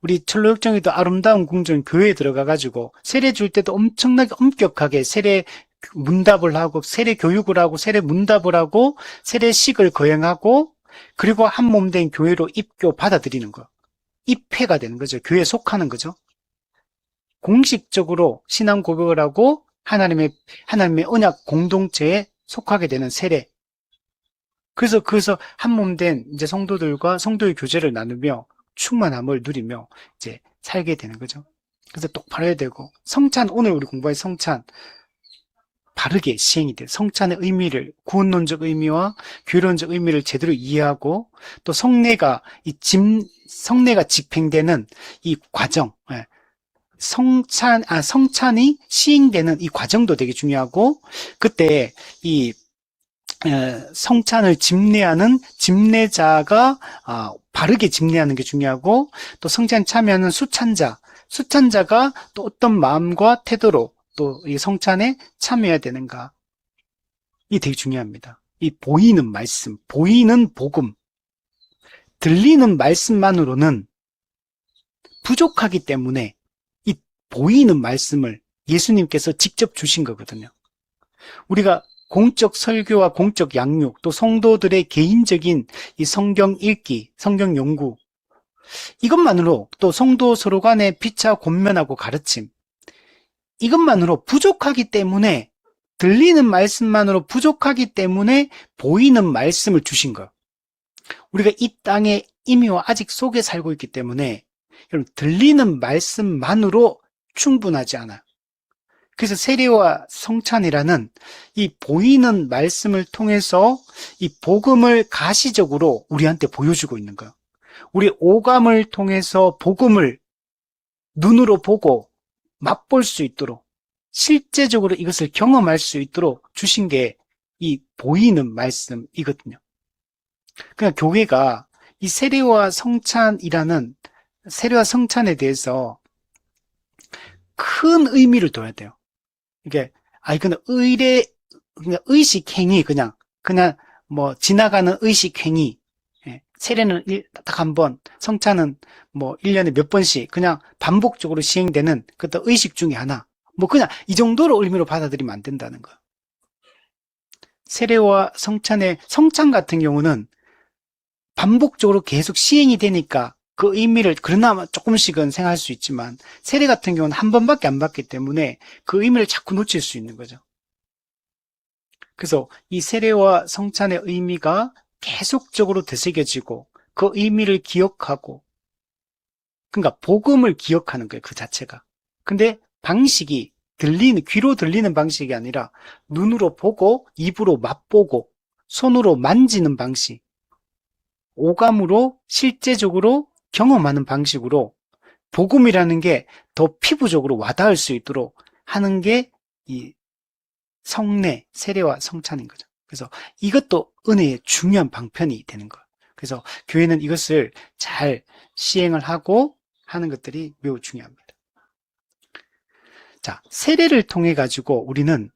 우리 철로역정에도 아름다운 궁전 교회에 들어가가지고 세례 줄 때도 엄청나게 엄격하게 세례 문답을 하고 세례 교육을 하고 세례 문답을 하고 세례식을 거행하고 그리고 한 몸 된 교회로 입교 받아들이는 거. 입회가 되는 거죠. 교회에 속하는 거죠. 공식적으로 신앙 고백을 하고 하나님의 언약 공동체에 속하게 되는 세례. 그래서 한 몸 된 이제 성도들과 성도의 교제를 나누며 충만함을 누리며 이제 살게 되는 거죠. 그래서 똑바로 해야 되고 성찬, 오늘 우리 공부할 성찬 바르게 시행이 돼요. 성찬의 의미를, 구원론적 의미와 교회론적 의미를 제대로 이해하고 또 성례가 집행되는 이 과정, 성찬이 시행되는 이 과정도 되게 중요하고 그때 이 성찬을 집례하는 집례자가 바르게 집례하는 게 중요하고 또 성찬 참여하는 수찬자가 또 어떤 마음과 태도로 또 이 성찬에 참여해야 되는가 이 되게 중요합니다. 이 보이는 말씀, 보이는 복음, 들리는 말씀만으로는 부족하기 때문에 이 보이는 말씀을 예수님께서 직접 주신 거거든요. 우리가 공적 설교와 공적 양육, 또 성도들의 개인적인 이 성경 읽기, 성경 연구, 이것만으로 또 성도 서로 간의 피차 권면하고 가르침, 이것만으로 부족하기 때문에 들리는 말씀만으로 부족하기 때문에 보이는 말씀을 주신 거예요. 우리가 이 땅의 임의와 아직 속에 살고 있기 때문에 여러분 들리는 말씀만으로 충분하지 않아요. 그래서 세례와 성찬이라는 이 보이는 말씀을 통해서 이 복음을 가시적으로 우리한테 보여주고 있는 거예요. 우리 오감을 통해서 복음을 눈으로 보고 맛볼 수 있도록 실제적으로 이것을 경험할 수 있도록 주신 게 이 보이는 말씀이거든요. 그러니까 교회가 이 세례와 성찬에 대해서 큰 의미를 둬야 돼요. 이게 그냥 그냥 의식행위 그냥 뭐 지나가는 의식행위. 세례는 딱 한 번, 성찬은 뭐 1년에 몇 번씩 그냥 반복적으로 시행되는 그것도 의식 중에 하나. 뭐 그냥 이 정도로 의미로 받아들이면 안 된다는 거예요. 세례와 성찬 같은 경우는 반복적으로 계속 시행이 되니까 그 의미를 그러나 조금씩은 생각할 수 있지만 세례 같은 경우는 한 번밖에 안 받기 때문에 그 의미를 자꾸 놓칠 수 있는 거죠. 그래서 이 세례와 성찬의 의미가 계속적으로 되새겨지고 그 의미를 기억하고 그러니까 복음을 기억하는 거예요. 그 자체가. 근데 방식이 귀로 들리는 방식이 아니라 눈으로 보고 입으로 맛보고 손으로 만지는 방식 오감으로 실제적으로 경험하는 방식으로 복음이라는 게 더 피부적으로 와닿을 수 있도록 하는 게 이 성례, 세례와 성찬인 거죠. 그래서 이것도 은혜의 중요한 방편이 되는 거예요. 그래서 교회는 이것을 잘 시행을 하고 하는 것들이 매우 중요합니다. 자, 세례를 통해 가지고 우리는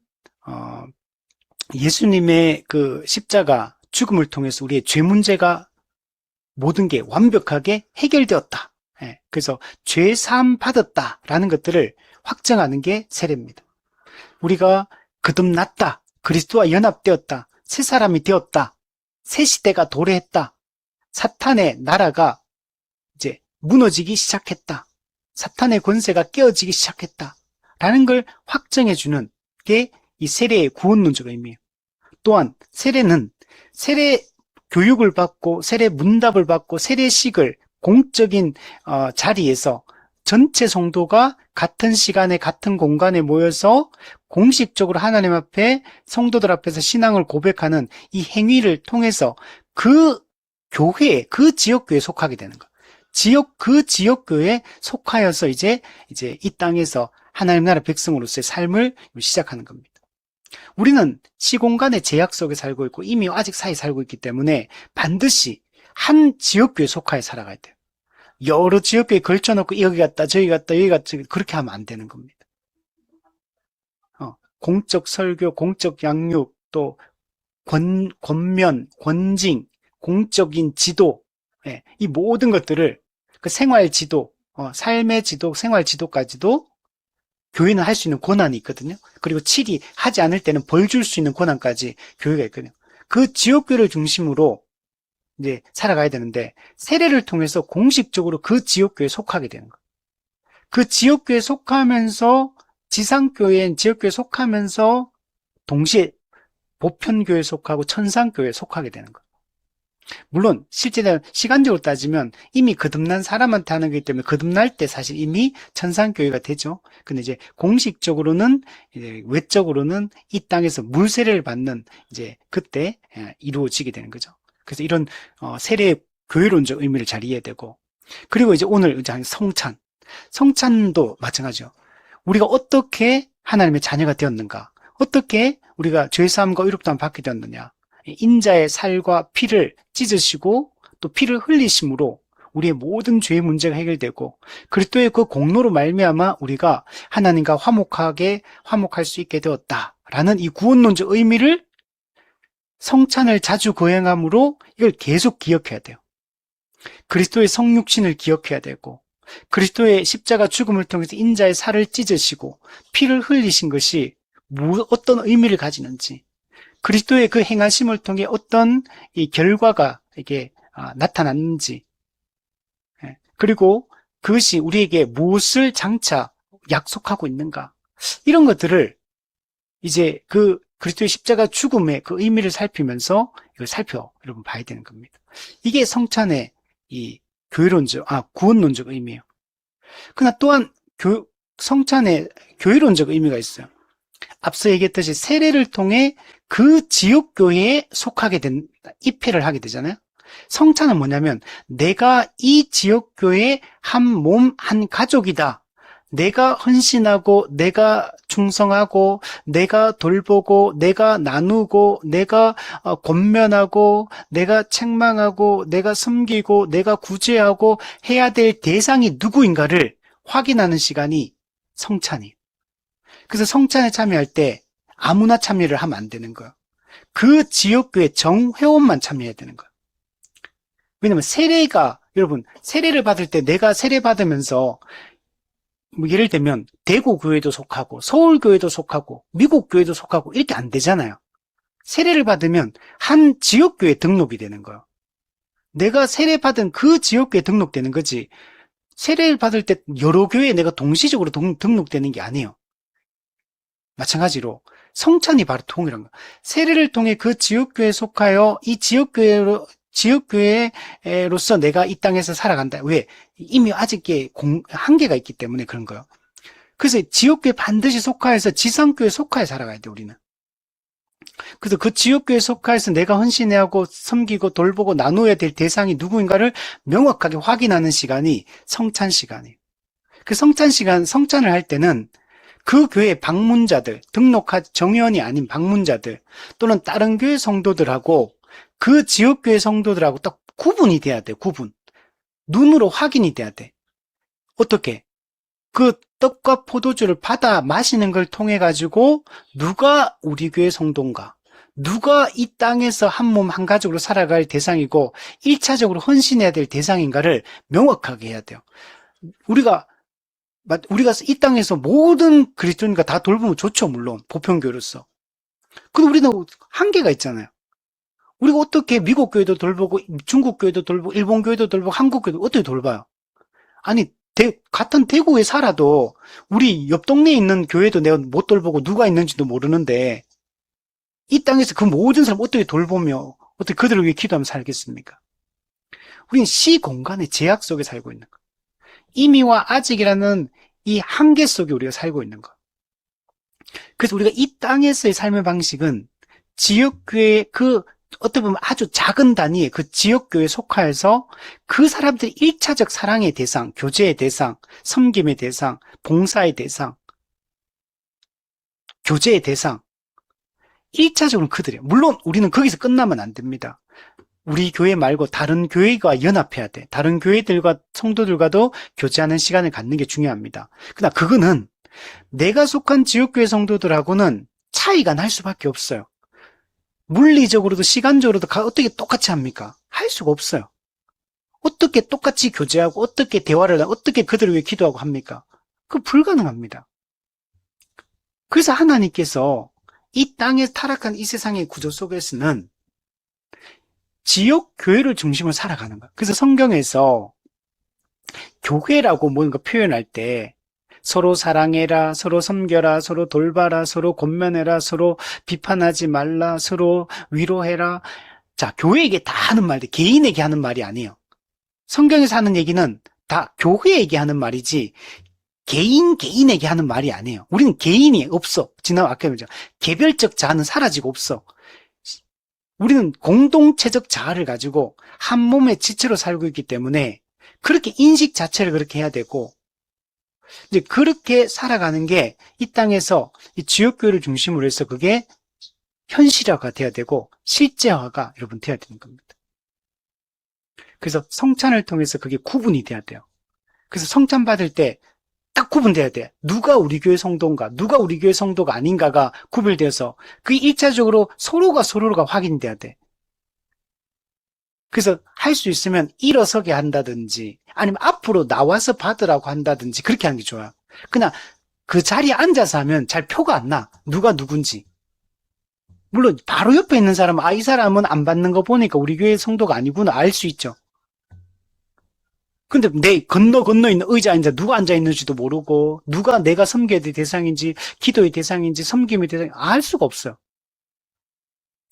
예수님의 그 십자가 죽음을 통해서 우리의 죄 문제가 모든 게 완벽하게 해결되었다. 그래서 죄 사함 받았다라는 것들을 확정하는 게 세례입니다. 우리가 거듭났다. 그리스도와 연합되었다. 새 사람이 되었다. 새 시대가 도래했다. 사탄의 나라가 이제 무너지기 시작했다. 사탄의 권세가 깨어지기 시작했다. 라는 걸 확정해주는 게 이 세례의 구원론적 의미예요. 또한 세례는 세례 교육을 받고 세례 문답을 받고 세례식을 공적인 자리에서 전체 성도가 같은 시간에 같은 공간에 모여서 공식적으로 하나님 앞에 성도들 앞에서 신앙을 고백하는 이 행위를 통해서 그 교회에 그 지역교회에 속하게 되는 거예요. 그 지역교회에 속하여서 이제 이 땅에서 하나님 나라 백성으로서의 삶을 시작하는 겁니다. 우리는 시공간의 제약 속에 살고 있고 이미 아직 사이 살고 있기 때문에 반드시 한 지역교회에 속하여 살아가야 돼요. 여러 지역교회에 걸쳐놓고 여기 갔다 저기 갔다 여기 갔다 그렇게 하면 안 되는 겁니다. 공적 설교, 공적 양육, 또 권면, 권징, 공적인 지도, 이 모든 것들을 그 생활 지도, 삶의 지도, 생활 지도까지도 교회는 할 수 있는 권한이 있거든요. 그리고 하지 않을 때는 벌 줄 수 있는 권한까지 교회가 있거든요. 그 지역교회를 중심으로 이제 살아가야 되는데 세례를 통해서 공식적으로 그 지역교회에 속하게 되는 거예요. 그 지역교회에 속하면서 지상교회엔 지역교회에 속하면서 동시에 보편교회에 속하고 천상교회에 속하게 되는 거예요. 물론 실제는 시간적으로 따지면 이미 거듭난 사람한테 하는 거기 때문에 거듭날 때 사실 이미 천상교회가 되죠. 근데 이제 공식적으로는 이제 외적으로는 이 땅에서 물 세례를 받는 이제 그때 이루어지게 되는 거죠. 그래서 이런 세례의 교회론적 의미를 잘 이해해야 되고, 그리고 이제 오늘 이제 성찬도 마찬가지죠. 우리가 어떻게 하나님의 자녀가 되었는가, 어떻게 우리가 죄사함과 의롭다함을 받게 되었느냐, 인자의 살과 피를 찢으시고 또 피를 흘리심으로 우리의 모든 죄의 문제가 해결되고 그리스도의 그 공로로 말미암아 우리가 하나님과 화목할 수 있게 되었다라는 이 구원론적 의미를 성찬을 자주 거행함으로 이걸 계속 기억해야 돼요. 그리스도의 성육신을 기억해야 되고 그리스도의 십자가 죽음을 통해서 인자의 살을 찢으시고 피를 흘리신 것이 어떤 의미를 가지는지, 그리스도의 그 행하심을 통해 어떤 이 결과가 이게 나타났는지, 그리고 그것이 우리에게 무엇을 장차 약속하고 있는가, 이런 것들을 이제 그 그리스도의 십자가 죽음의 그 의미를 살피면서 이걸 여러분 봐야 되는 겁니다. 이게 성찬의 이 구원론적 의미예요. 그러나 또한 성찬의 교회론적 의미가 있어요. 앞서 얘기했듯이 세례를 통해 그 지역교회에 속하게 입회를 하게 되잖아요. 성찬은 뭐냐면 내가 이 지역교회의 한 몸, 한 가족이다. 내가 헌신하고 내가 충성하고 내가 돌보고 내가 나누고 내가 권면하고 내가 책망하고 내가 섬기고 내가 구제하고 해야 될 대상이 누구인가를 확인하는 시간이 성찬이에요. 그래서 성찬에 참여할 때 아무나 참여를 하면 안 되는 거예요. 그 지역교회 정회원만 참여해야 되는 거예요. 왜냐면 여러분 세례를 받을 때 내가 세례 받으면서 예를 들면 대구 교회도 속하고 서울 교회도 속하고 미국 교회도 속하고 이렇게 안 되잖아요. 세례를 받으면 한 지역교회에 등록이 되는 거예요. 내가 세례 받은 그 지역교회에 등록되는 거지, 세례를 받을 때 여러 교회에 내가 동시적으로 등록되는 게 아니에요. 마찬가지로 성찬이 바로 통일한 거예요. 세례를 통해 그 지역교회에 속하여 이 지역교회로서 내가 이 땅에서 살아간다. 왜? 이미 아직 한계가 있기 때문에 그런 거예요. 그래서 지역교회 반드시 속하여서 지상교회에 속하여 살아가야 돼, 우리는. 그래서 그 지역교회에 속하여서 내가 헌신하고 섬기고 돌보고 나누어야 될 대상이 누구인가를 명확하게 확인하는 시간이 성찬 시간이에요. 그 성찬을 할 때는 그 교회 방문자들, 정회원이 아닌 방문자들 또는 다른 교회 성도들하고 그 지역교회 성도들하고 딱 구분이 돼야 돼. 눈으로 확인이 돼야 돼. 어떻게? 그 떡과 포도주를 받아 마시는 걸 통해 가지고 누가 우리 교회 성도인가, 누가 이 땅에서 한 몸 한 가족으로 살아갈 대상이고 1차적으로 헌신해야 될 대상인가를 명확하게 해야 돼요. 우리가 이 땅에서 모든 그리스도인과 다 돌보면 좋죠, 물론 보편교회로서. 근데 우리는 한계가 있잖아요. 우리가 어떻게 미국 교회도 돌보고 중국 교회도 돌보고 일본 교회도 돌보고 한국 교회도 어떻게 돌봐요? 아니 같은 대구에 살아도 우리 옆 동네에 있는 교회도 내가 못 돌보고 누가 있는지도 모르는데 이 땅에서 그 모든 사람 어떻게 돌보며 어떻게 그들을 위해 기도하며 살겠습니까? 우리는 시공간의 제약 속에 살고 있는 거예요. 이미와 아직이라는 이 한계 속에 우리가 살고 있는 거예요. 그래서 우리가 이 땅에서의 삶의 방식은 지역교회 그 어떻게 보면 아주 작은 단위의 그 지역교회에 속하여서 그 사람들이 1차적 사랑의 대상, 교제의 대상, 섬김의 대상, 봉사의 대상, 교제의 대상, 1차적으로는 그들이에요. 물론 우리는 거기서 끝나면 안 됩니다. 우리 교회 말고 다른 교회가 연합해야 돼. 다른 교회들과 성도들과도 교제하는 시간을 갖는 게 중요합니다. 그러나 그거는 내가 속한 지역교회 성도들하고는 차이가 날 수밖에 없어요. 물리적으로도 시간적으로도 어떻게 똑같이 합니까? 할 수가 없어요. 어떻게 똑같이 교제하고 어떻게 대화를 하고 어떻게 그들을 위해 기도하고 합니까? 그거 불가능합니다. 그래서 하나님께서 이 땅에 타락한 이 세상의 구조 속에서는 지역 교회를 중심으로 살아가는 거야. 그래서 성경에서 교회라고 뭔가 표현할 때 서로 사랑해라, 서로 섬겨라, 서로 돌봐라, 서로 권면해라, 서로 비판하지 말라, 서로 위로해라. 자, 교회에게 다 하는 말인데 개인에게 하는 말이 아니에요. 성경에서 하는 얘기는 다 교회에게 하는 말이지 개인에게 하는 말이 아니에요. 우리는 개인이 없어. 아까 말했죠. 개별적 자아는 사라지고 없어. 우리는 공동체적 자아를 가지고 한 몸의 지체로 살고 있기 때문에 그렇게 인식 자체를 그렇게 해야 되고 이제 그렇게 살아가는 게 이 땅에서 이 지역교회를 중심으로 해서 그게 현실화가 돼야 되고 실제화가 여러분 돼야 되는 겁니다. 그래서 성찬을 통해서 그게 구분이 돼야 돼요. 그래서 성찬 받을 때 딱 구분돼야 돼. 누가 우리 교회 성도인가, 누가 우리 교회 성도가 아닌가가 구별돼서 그게 1차적으로 서로가 확인돼야 돼. 그래서 할 수 있으면 일어서게 한다든지 아니면 앞으로 나와서 받으라고 한다든지 그렇게 하는 게 좋아요. 그러나 그 자리에 앉아서 하면 잘 표가 안 나. 누가 누군지. 물론 바로 옆에 있는 사람은 이 사람은 안 받는 거 보니까 우리 교회 성도가 아니구나 알 수 있죠. 근데 내 건너 있는 의자에 앉아 누가 앉아 있는지도 모르고 누가 내가 섬겨야 될 대상인지 기도의 대상인지 섬김의 대상인지 알 수가 없어요.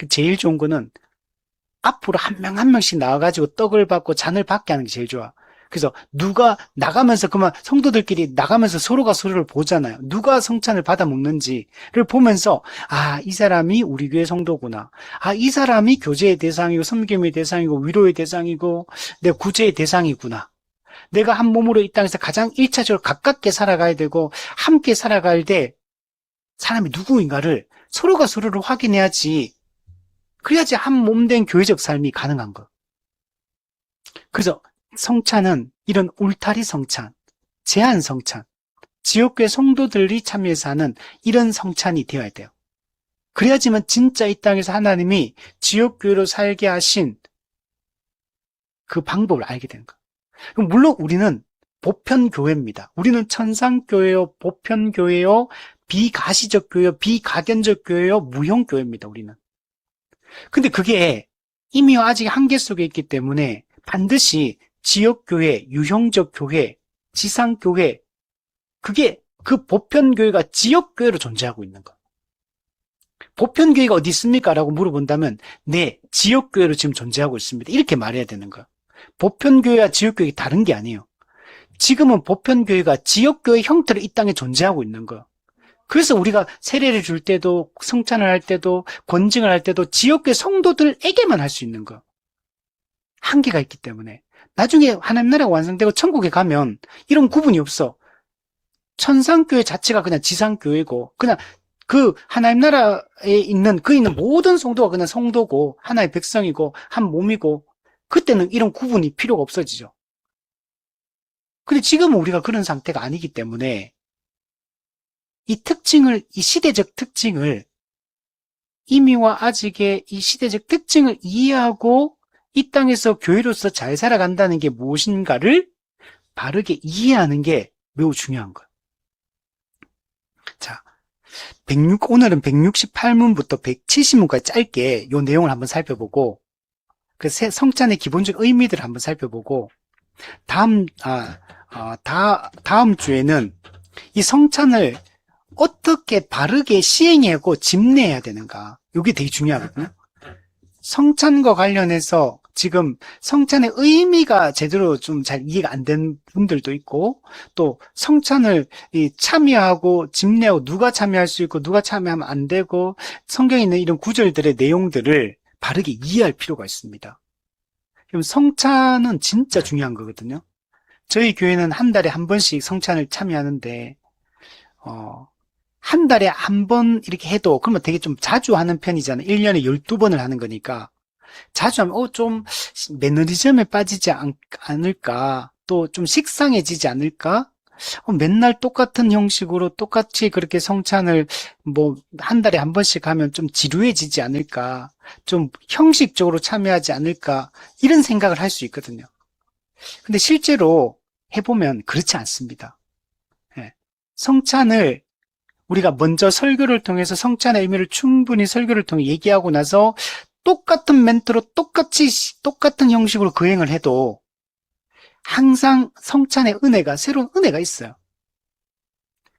제일 좋은 거는 앞으로 한 명 한 명씩 나와가지고 떡을 받고 잔을 받게 하는 게 제일 좋아. 그래서 누가 나가면서 그만 성도들끼리 나가면서 서로가 서로를 보잖아요. 누가 성찬을 받아 먹는지를 보면서 이 사람이 우리 교회 성도구나. 이 사람이 교제의 대상이고 섬김의 대상이고 위로의 대상이고 내 구제의 대상이구나. 내가 한 몸으로 이 땅에서 가장 1차적으로 가깝게 살아가야 되고 함께 살아갈 때 사람이 누구인가를 서로가 서로를 확인해야지. 그래야지 한 몸된 교회적 삶이 가능한 거. 그래서 성찬은 이런 울타리 성찬, 제한 성찬, 지역교회 성도들이 참여해서 하는 이런 성찬이 되어야 돼요. 그래야지만 진짜 이 땅에서 하나님이 지역교회로 살게 하신 그 방법을 알게 되는 거예요. 물론 우리는 보편교회입니다. 우리는 천상교회요, 보편교회요, 비가시적 교회요, 비가견적 교회요, 무형교회입니다. 우리는. 근데 그게 이미 아직 한계 속에 있기 때문에 반드시 지역교회, 유형적 교회, 지상교회, 그게 그 보편교회가 지역교회로 존재하고 있는 거. 보편교회가 어디 있습니까? 라고 물어본다면 네, 지역교회로 지금 존재하고 있습니다. 이렇게 말해야 되는 거야. 보편교회와 지역교회가 다른 게 아니에요. 지금은 보편교회가 지역교회 형태로 이 땅에 존재하고 있는 거야. 그래서 우리가 세례를 줄 때도 성찬을 할 때도 권증을 할 때도 지역교회 성도들에게만 할 수 있는 거. 한계가 있기 때문에 나중에 하나님 나라가 완성되고 천국에 가면 이런 구분이 없어. 천상교회 자체가 그냥 지상교회고 그냥 그 하나님 나라에 있는 모든 성도가 그냥 성도고 하나의 백성이고 한 몸이고 그때는 이런 구분이 필요가 없어지죠. 근데 지금은 우리가 그런 상태가 아니기 때문에 이 시대적 특징을, 이미와 아직의 이 시대적 특징을 이해하고 이 땅에서 교회로서 잘 살아간다는 게 무엇인가를 바르게 이해하는 게 매우 중요한 거예요. 자, 오늘은 168문부터 170문까지 짧게 이 내용을 한번 살펴보고, 그 성찬의 기본적 의미들을 한번 살펴보고, 다음 주에는 이 성찬을 어떻게 바르게 시행하고 집례해야 되는가. 이게 되게 중요하거든요. 성찬과 관련해서 지금 성찬의 의미가 제대로 좀 잘 이해가 안 된 분들도 있고, 또 성찬을 참여하고 집례하고 누가 참여할 수 있고 누가 참여하면 안 되고, 성경에 있는 이런 구절들의 내용들을 바르게 이해할 필요가 있습니다. 그럼 성찬은 진짜 중요한 거거든요. 저희 교회는 한 달에 한 번씩 성찬을 참여하는데, 한 달에 한 번 이렇게 해도, 그러면 되게 좀 자주 하는 편이잖아요. 1년에 12번을 하는 거니까. 자주 하면, 좀 매너리즘에 빠지지 않을까? 또 좀 식상해지지 않을까? 맨날 똑같은 형식으로 똑같이 그렇게 성찬을 뭐 한 달에 한 번씩 하면 좀 지루해지지 않을까? 좀 형식적으로 참여하지 않을까? 이런 생각을 할 수 있거든요. 근데 실제로 해보면 그렇지 않습니다. 예. 성찬을 우리가 먼저 설교를 통해서 성찬의 의미를 충분히 설교를 통해 얘기하고 나서 똑같은 멘트로 똑같은 형식으로 거행을 해도 항상 성찬의 은혜가, 새로운 은혜가 있어요.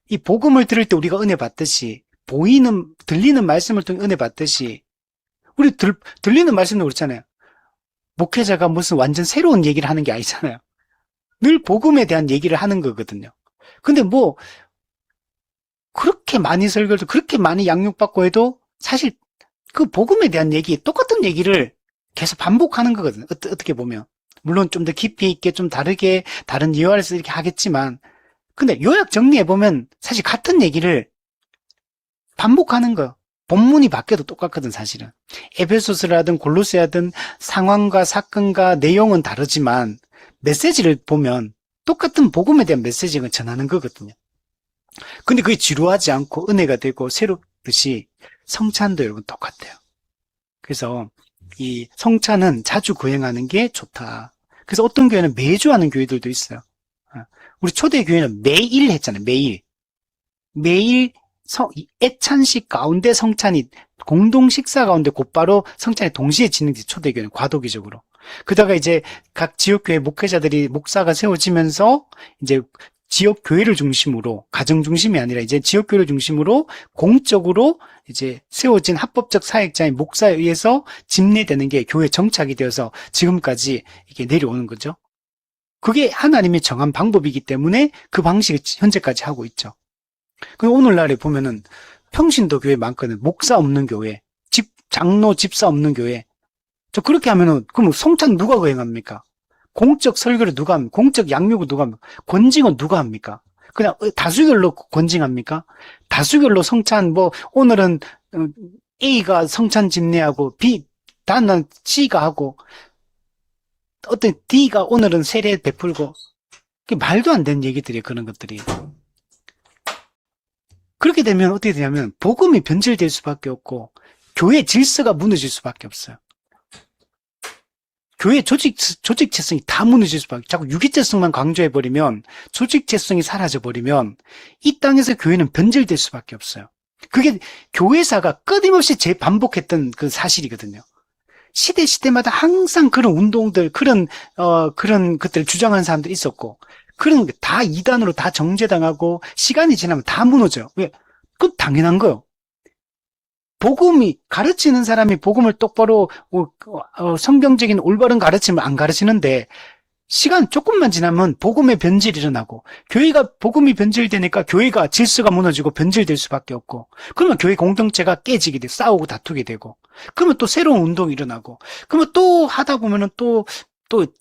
이 복음을 들을 때 우리가 은혜 받듯이, 들리는 말씀을 통해 은혜 받듯이, 우리 들리는 말씀도 그렇잖아요. 목회자가 무슨 완전 새로운 얘기를 하는 게 아니잖아요. 늘 복음에 대한 얘기를 하는 거거든요. 근데 뭐, 그렇게 많이 설교도 그렇게 많이 양육받고 해도 사실 그 복음에 대한 똑같은 얘기를 계속 반복하는 거거든요. 어떻게 보면. 물론 좀 더 깊이 있게 좀 다르게 다른 유화에서 이렇게 하겠지만, 근데 요약 정리해보면 사실 같은 얘기를 반복하는 거. 본문이 바뀌어도 똑같거든, 사실은. 에베소스를 하든 골로새 하든 상황과 사건과 내용은 다르지만 메시지를 보면 똑같은 복음에 대한 메시지를 전하는 거거든요. 근데 그게 지루하지 않고 은혜가 되고 새롭듯이 성찬도 여러분 똑같아요. 그래서 이 성찬은 자주 거행하는 게 좋다. 그래서 어떤 교회는 매주 하는 교회들도 있어요. 우리 초대교회는 매일 했잖아요. 매일 애찬식 가운데 성찬이, 공동 식사 가운데 곧바로 성찬이 동시에 지는지 초대교회는 과도기적으로. 그러다가 이제 각 지역교회 목회자들이 목사가 세워지면서 이제 지역교회를 중심으로, 가정 중심이 아니라 이제 지역교회를 중심으로 공적으로 이제 세워진 합법적 사역자인 목사에 의해서 집례되는 게 교회 정착이 되어서 지금까지 이게 내려오는 거죠. 그게 하나님이 정한 방법이기 때문에 그 방식을 현재까지 하고 있죠. 근데 오늘날에 보면은 평신도 교회 많거든. 목사 없는 교회, 장로 집사 없는 교회. 저 그렇게 하면은 그럼 성찬 누가 거행합니까? 공적 설교를 누가 합니까? 공적 양육을 누가 합니까? 권징은 누가 합니까? 그냥 다수결로 권징합니까? 다수결로 성찬 오늘은 A가 성찬 집례하고 다음날 C가 하고 어떤 D가 오늘은 세례 베풀고 말도 안 되는 얘기들이에요. 그런 것들이. 그렇게 되면 어떻게 되냐면 복음이 변질될 수밖에 없고 교회 질서가 무너질 수밖에 없어요. 교회 조직체성이 다 무너질 수밖에, 자꾸 유기체성만 강조해버리면, 조직체성이 사라져버리면, 이 땅에서 교회는 변질될 수밖에 없어요. 그게 교회사가 끊임없이 재반복했던 그 사실이거든요. 시대마다 항상 그런 운동들, 그런 것들을 주장하는 사람들이 있었고, 그런 게 다 이단으로 다 정죄당하고, 시간이 지나면 다 무너져요. 왜? 그건 당연한 거예요. 복음이 가르치는 사람이 복음을 똑바로 성경적인 올바른 가르침을 안 가르치는데 시간 조금만 지나면 복음의 변질이 일어나고 교회가 복음이 변질되니까 교회가 질서가 무너지고 변질될 수밖에 없고 그러면 교회 공동체가 깨지게 돼 싸우고 다투게 되고 그러면 또 새로운 운동이 일어나고 그러면 또 하다 보면은 또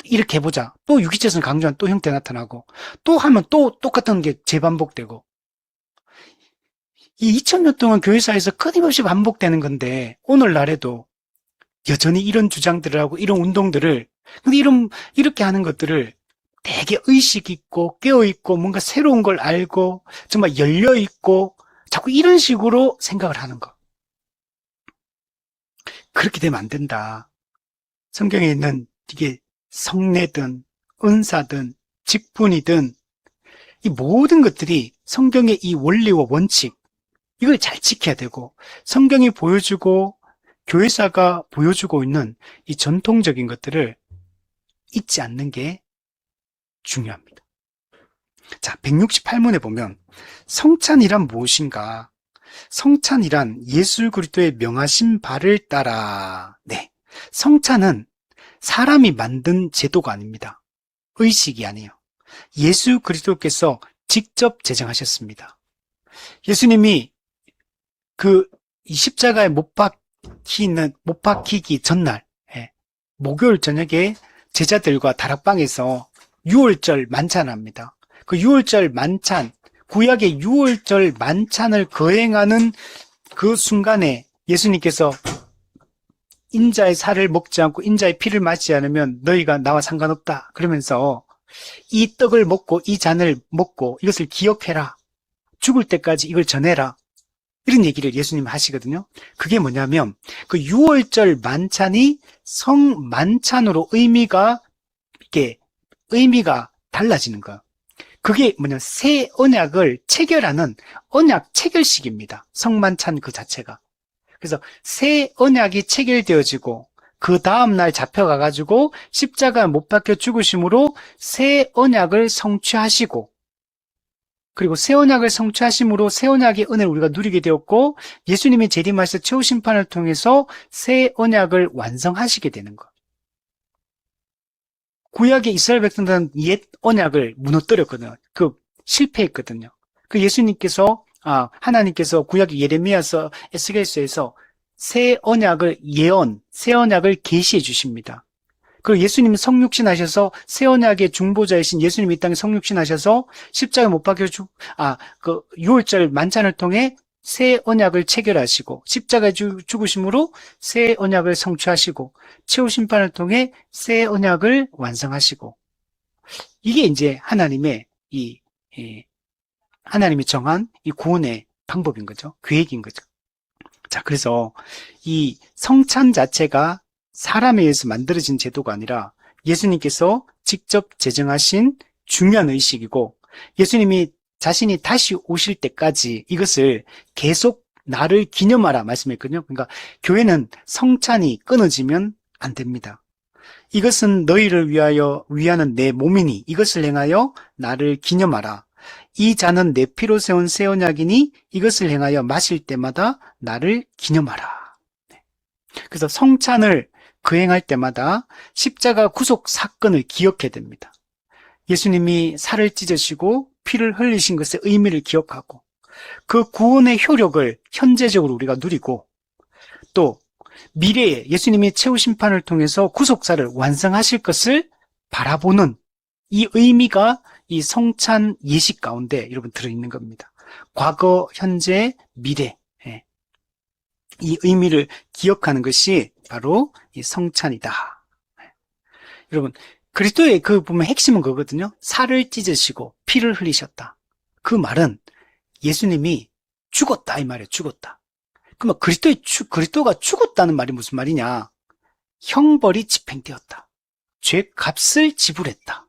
이렇게 해보자 또 유기체성 강조한 또 형태 나타나고 또 하면 또 똑같은 게 재반복되고 이 2000년 동안 교회사에서 끊임없이 반복되는 건데 오늘날에도 여전히 이런 주장들을 하고 이런 운동들을 근데 이렇게 하는 것들을 되게 의식 있고 깨어 있고 뭔가 새로운 걸 알고 정말 열려 있고 자꾸 이런 식으로 생각을 하는 거. 그렇게 되면 안 된다. 성경에 있는 이게 성례든 은사든 직분이든 이 모든 것들이 성경의 이 원리와 원칙 이걸 잘 지켜야 되고 성경이 보여주고 교회사가 보여주고 있는 이 전통적인 것들을 잊지 않는 게 중요합니다. 자, 168문에 보면 성찬이란 무엇인가? 성찬이란 예수 그리스도의 명하신 바를 따라. 네, 성찬은 사람이 만든 제도가 아닙니다. 의식이 아니에요. 예수 그리스도께서 직접 제정하셨습니다. 예수님이 이 십자가에 못 못 박히기 전날, 예, 목요일 저녁에 제자들과 다락방에서 유월절 만찬합니다. 그 유월절 만찬, 구약의 유월절 만찬을 거행하는 그 순간에 예수님께서 인자의 살을 먹지 않고 인자의 피를 마시지 않으면 너희가 나와 상관없다. 그러면서 이 떡을 먹고 이 잔을 먹고 이것을 기억해라. 죽을 때까지 이걸 전해라. 이런 얘기를 예수님 하시거든요. 그게 뭐냐면 그 유월절 만찬이 성만찬으로 의미가 달라지는 거예요. 그게 뭐냐, 새 언약을 체결하는 언약 체결식입니다. 성만찬 그 자체가. 그래서 새 언약이 체결되어지고 그 다음날 잡혀가가지고 십자가에 못 박혀 죽으심으로 새 언약을 성취하시고, 그리고 새 언약을 성취하심으로 새 언약의 은혜를 우리가 누리게 되었고, 예수님이 재림하셔서 최후 심판을 통해서 새 언약을 완성하시게 되는 것. 구약의 이스라엘 백성들은 옛 언약을 무너뜨렸거든요. 실패했거든요. 하나님께서 구약의 예레미야서, 에스겔서에서 새 언약을 새 언약을 계시해 주십니다. 그리고 예수님이 성육신 하셔서 새 언약의 중보자이신 예수님이 이 땅에 성육신 하셔서 십자가에 못 박혀 유월절 만찬을 통해 새 언약을 체결하시고 십자가에 죽으심으로 새 언약을 성취하시고 최후 심판을 통해 새 언약을 완성하시고, 이게 이제 하나님이 정한 이 구원의 방법인 거죠. 계획인 거죠. 자, 그래서 이 성찬 자체가 사람에 의해서 만들어진 제도가 아니라 예수님께서 직접 제정하신 중요한 의식이고, 예수님이 자신이 다시 오실 때까지 이것을 계속 나를 기념하라 말씀했거든요. 그러니까 교회는 성찬이 끊어지면 안 됩니다. 이것은 너희를 위하는 내 몸이니 이것을 행하여 나를 기념하라. 이 잔은 내 피로 세운 새 언약이니 이것을 행하여 마실 때마다 나를 기념하라. 그래서 성찬을 거행할 때마다 십자가 구속 사건을 기억해야 됩니다. 예수님이 살을 찢으시고 피를 흘리신 것의 의미를 기억하고 그 구원의 효력을 현재적으로 우리가 누리고, 또 미래에 예수님이 최후 심판을 통해서 구속사를 완성하실 것을 바라보는 이 의미가 이 성찬 예식 가운데 여러분 들어있는 겁니다. 과거, 현재, 미래, 이 의미를 기억하는 것이 바로 이 성찬이다. 여러분, 그리스도의 보면 핵심은 그거거든요. 살을 찢으시고 피를 흘리셨다. 그 말은 예수님이 죽었다 이 말이에요. 죽었다. 그러면 그리스도가 죽었다는 말이 무슨 말이냐? 형벌이 집행되었다. 죄 값을 지불했다.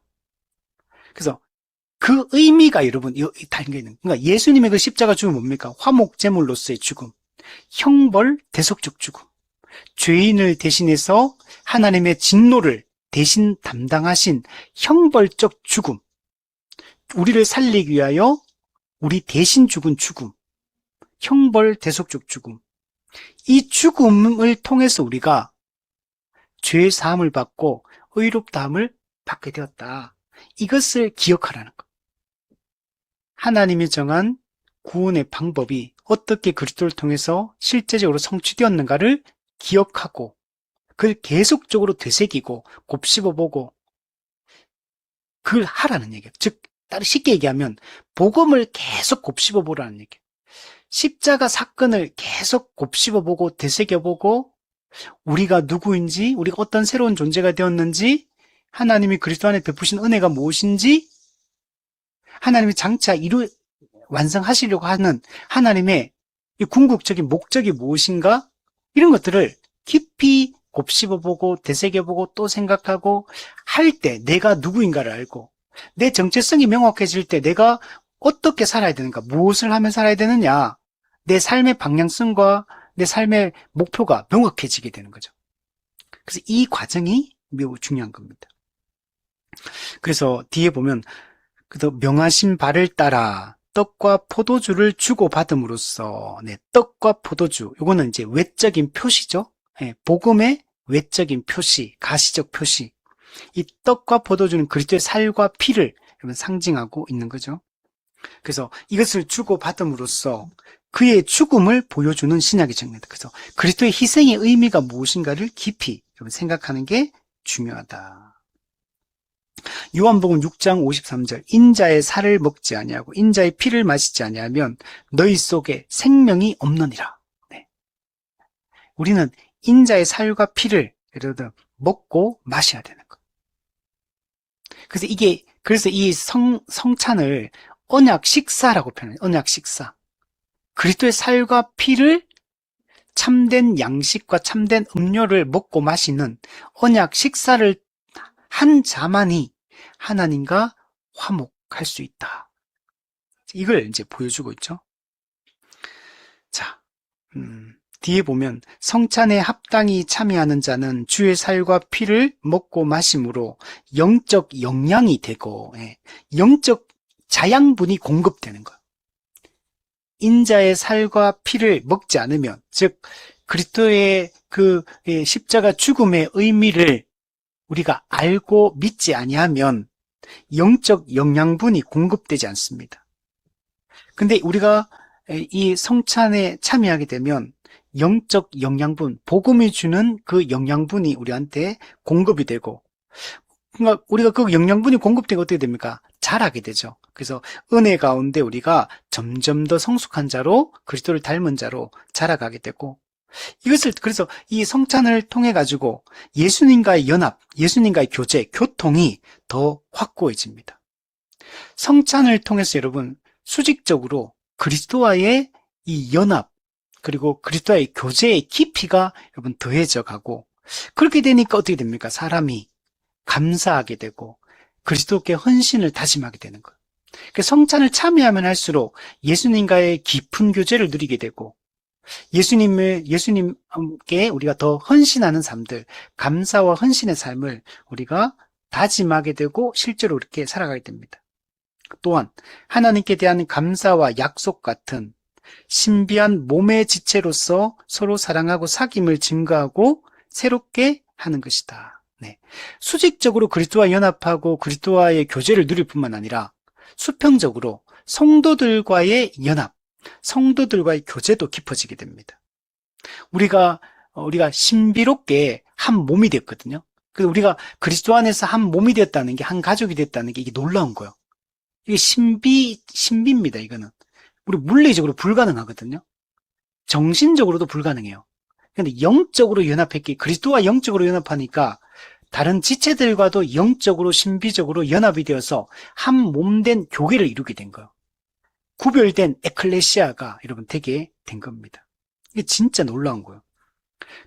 그래서 그 의미가 여러분 담겨 있는. 그러니까 예수님의 그 십자가 죽음은 뭡니까? 화목제물로서의 죽음, 형벌 대속적 죽음, 죄인을 대신해서 하나님의 진노를 대신 담당하신 형벌적 죽음, 우리를 살리기 위하여 우리 대신 죽은 죽음, 형벌 대속적 죽음, 이 죽음을 통해서 우리가 죄 사함을 받고 의롭다함을 받게 되었다. 이것을 기억하라는 것. 하나님이 정한 구원의 방법이 어떻게 그리스도를 통해서 실제적으로 성취되었는가를 기억하고 그걸 계속적으로 되새기고 곱씹어보고 그걸 하라는 얘기예요. 즉 쉽게 얘기하면 복음을 계속 곱씹어보라는 얘기예요. 십자가 사건을 계속 곱씹어보고 되새겨보고 우리가 누구인지, 우리가 어떤 새로운 존재가 되었는지, 하나님이 그리스도 안에 베푸신 은혜가 무엇인지, 하나님이 장차 완성하시려고 하는 하나님의 이 궁극적인 목적이 무엇인가, 이런 것들을 깊이 곱씹어보고 되새겨보고 또 생각하고 할 때 내가 누구인가를 알고 내 정체성이 명확해질 때 내가 어떻게 살아야 되는가, 무엇을 하면 살아야 되느냐, 내 삶의 방향성과 내 삶의 목표가 명확해지게 되는 거죠. 그래서 이 과정이 매우 중요한 겁니다. 그래서 뒤에 보면 명하신 바를 따라 떡과 포도주를 주고받음으로써, 떡과 포도주, 요거는 이제 외적인 표시죠. 복음의 외적인 표시, 가시적 표시. 이 떡과 포도주는 그리스도의 살과 피를 상징하고 있는 거죠. 그래서 이것을 주고받음으로써 그의 죽음을 보여주는 신약의 정례다. 그래서 그리스도의 희생의 의미가 무엇인가를 깊이 여러분 생각하는 게 중요하다. 요한복음 6장 53절 인자의 살을 먹지 아니하고 인자의 피를 마시지 아니하면 너희 속에 생명이 없느니라. 네. 우리는 인자의 살과 피를 예를 들어 먹고 마셔야 되는 것. 그래서 이 성찬을 언약 식사라고 표현해요. 언약 식사. 그리스도의 살과 피를 참된 양식과 참된 음료를 먹고 마시는 언약 식사를 한 자만이 하나님과 화목할 수 있다. 이걸 이제 보여주고 있죠. 자, 뒤에 보면 성찬에 합당히 참여하는 자는 주의 살과 피를 먹고 마심으로 영적 영양이 되고 영적 자양분이 공급되는 거예요. 인자의 살과 피를 먹지 않으면, 즉 그리스도의 그 십자가 죽음의 의미를 우리가 알고 믿지 아니하면 영적 영양분이 공급되지 않습니다. 근데 우리가 이 성찬에 참여하게 되면 영적 영양분, 복음이 주는 그 영양분이 우리한테 공급이 되고, 그러니까 우리가 그 영양분이 공급되고 어떻게 됩니까? 자라게 되죠. 그래서 은혜 가운데 우리가 점점 더 성숙한 자로, 그리스도를 닮은 자로 자라가게 되고, 이것을 그래서 이 성찬을 통해 가지고 예수님과의 연합, 예수님과의 교제, 교통이 더 확고해집니다. 성찬을 통해서 여러분 수직적으로 그리스도와의 이 연합, 그리고 그리스도와의 교제의 깊이가 여러분 더해져 가고, 그렇게 되니까 어떻게 됩니까? 사람이 감사하게 되고 그리스도께 헌신을 다짐하게 되는 거예요. 성찬을 참여하면 할수록 예수님과의 깊은 교제를 누리게 되고, 예수님께 우리가 더 헌신하는 삶들, 감사와 헌신의 삶을 우리가 다짐하게 되고 실제로 이렇게 살아가게 됩니다. 또한 하나님께 대한 감사와 약속 같은 신비한 몸의 지체로서 서로 사랑하고 사귐을 증거하고 새롭게 하는 것이다. 네. 수직적으로 그리스도와 연합하고 그리스도와의 교제를 누릴 뿐만 아니라 수평적으로 성도들과의 연합, 성도들과의 교제도 깊어지게 됩니다. 우리가 신비롭게 한 몸이 됐거든요. 그래서 우리가 그리스도 안에서 한 몸이 됐다는 게, 한 가족이 됐다는 게 이게 놀라운 거예요. 이게 신비입니다, 이거는. 우리 물리적으로 불가능하거든요. 정신적으로도 불가능해요. 근데 영적으로 연합했기, 그리스도와 영적으로 연합하니까 다른 지체들과도 영적으로 신비적으로 연합이 되어서 한 몸된 교회를 이루게 된 거예요. 구별된 에클레시아가 여러분 되게 된 겁니다. 이게 진짜 놀라운 거예요.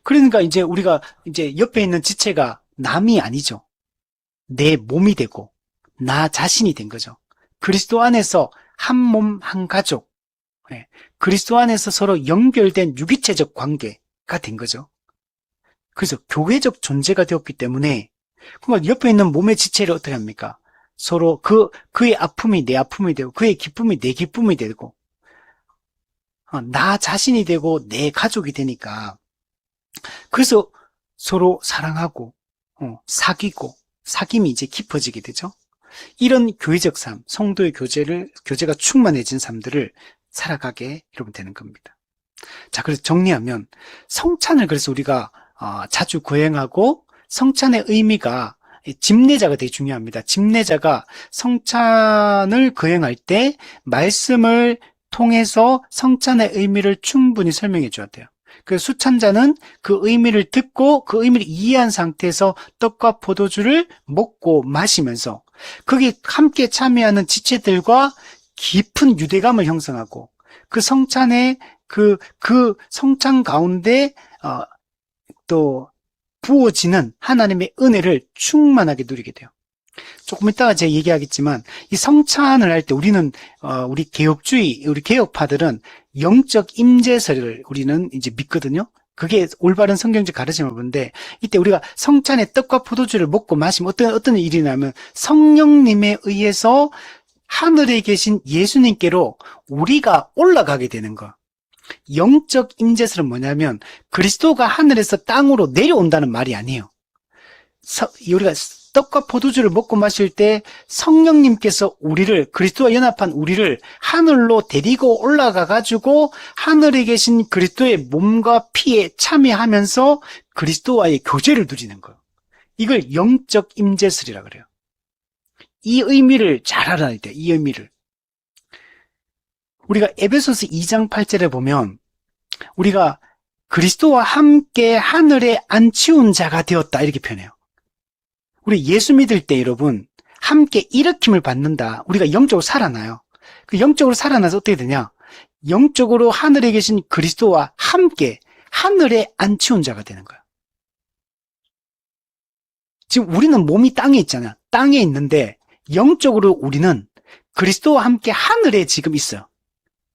그러니까 이제 우리가 이제 옆에 있는 지체가 남이 아니죠. 내 몸이 되고 나 자신이 된 거죠. 그리스도 안에서 한 몸, 한 가족, 그리스도 안에서 서로 연결된 유기체적 관계가 된 거죠. 그래서 교회적 존재가 되었기 때문에, 그러니까 옆에 있는 몸의 지체를 어떻게 합니까? 서로 그의 아픔이 내 아픔이 되고, 그의 기쁨이 내 기쁨이 되고, 나 자신이 되고 내 가족이 되니까, 그래서 서로 사랑하고 사귀고 사귐이 이제 깊어지게 되죠. 이런 교회적 삶, 성도의 교제가 충만해진 삶들을 살아가게 여러분 되는 겁니다. 자, 그래서 정리하면 성찬을 그래서 우리가 자주 거행하고, 성찬의 의미가 집례자가 되게 중요합니다. 집례자가 성찬을 거행할 때 말씀을 통해서 성찬의 의미를 충분히 설명해 줘야 돼요. 그 수찬자는 그 의미를 듣고 그 의미를 이해한 상태에서 떡과 포도주를 먹고 마시면서 거기 함께 참여하는 지체들과 깊은 유대감을 형성하고, 그 성찬의 그 성찬 가운데 또 부어지는 하나님의 은혜를 충만하게 누리게 돼요. 조금 이따가 제가 얘기하겠지만, 이 성찬을 할 때 우리는 우리 개혁파들은 영적 임재설을 우리는 이제 믿거든요. 그게 올바른 성경적 가르침을 보는데, 이때 우리가 성찬의 떡과 포도주를 먹고 마시면 어떤 일이 나면 성령님에 의해서 하늘에 계신 예수님께로 우리가 올라가게 되는 거. 영적 임재설은 뭐냐면 그리스도가 하늘에서 땅으로 내려온다는 말이 아니에요. 우리가 떡과 포도주를 먹고 마실 때 성령님께서 우리를, 그리스도와 연합한 우리를 하늘로 데리고 올라가 가지고 하늘에 계신 그리스도의 몸과 피에 참여하면서 그리스도와의 교제를 누리는 거예요. 이걸 영적 임재설이라 그래요. 이 의미를 잘 알아야 돼. 이 의미를. 우리가 에베소서 2장 8절에 보면 우리가 그리스도와 함께 하늘에 안치운 자가 되었다 이렇게 표현해요. 우리 예수 믿을 때 여러분 함께 일으킴을 받는다. 우리가 영적으로 살아나요. 그 영적으로 살아나서 어떻게 되냐? 영적으로 하늘에 계신 그리스도와 함께 하늘에 안치운 자가 되는 거예요. 지금 우리는 몸이 땅에 있잖아. 땅에 있는데 영적으로 우리는 그리스도와 함께 하늘에 지금 있어요.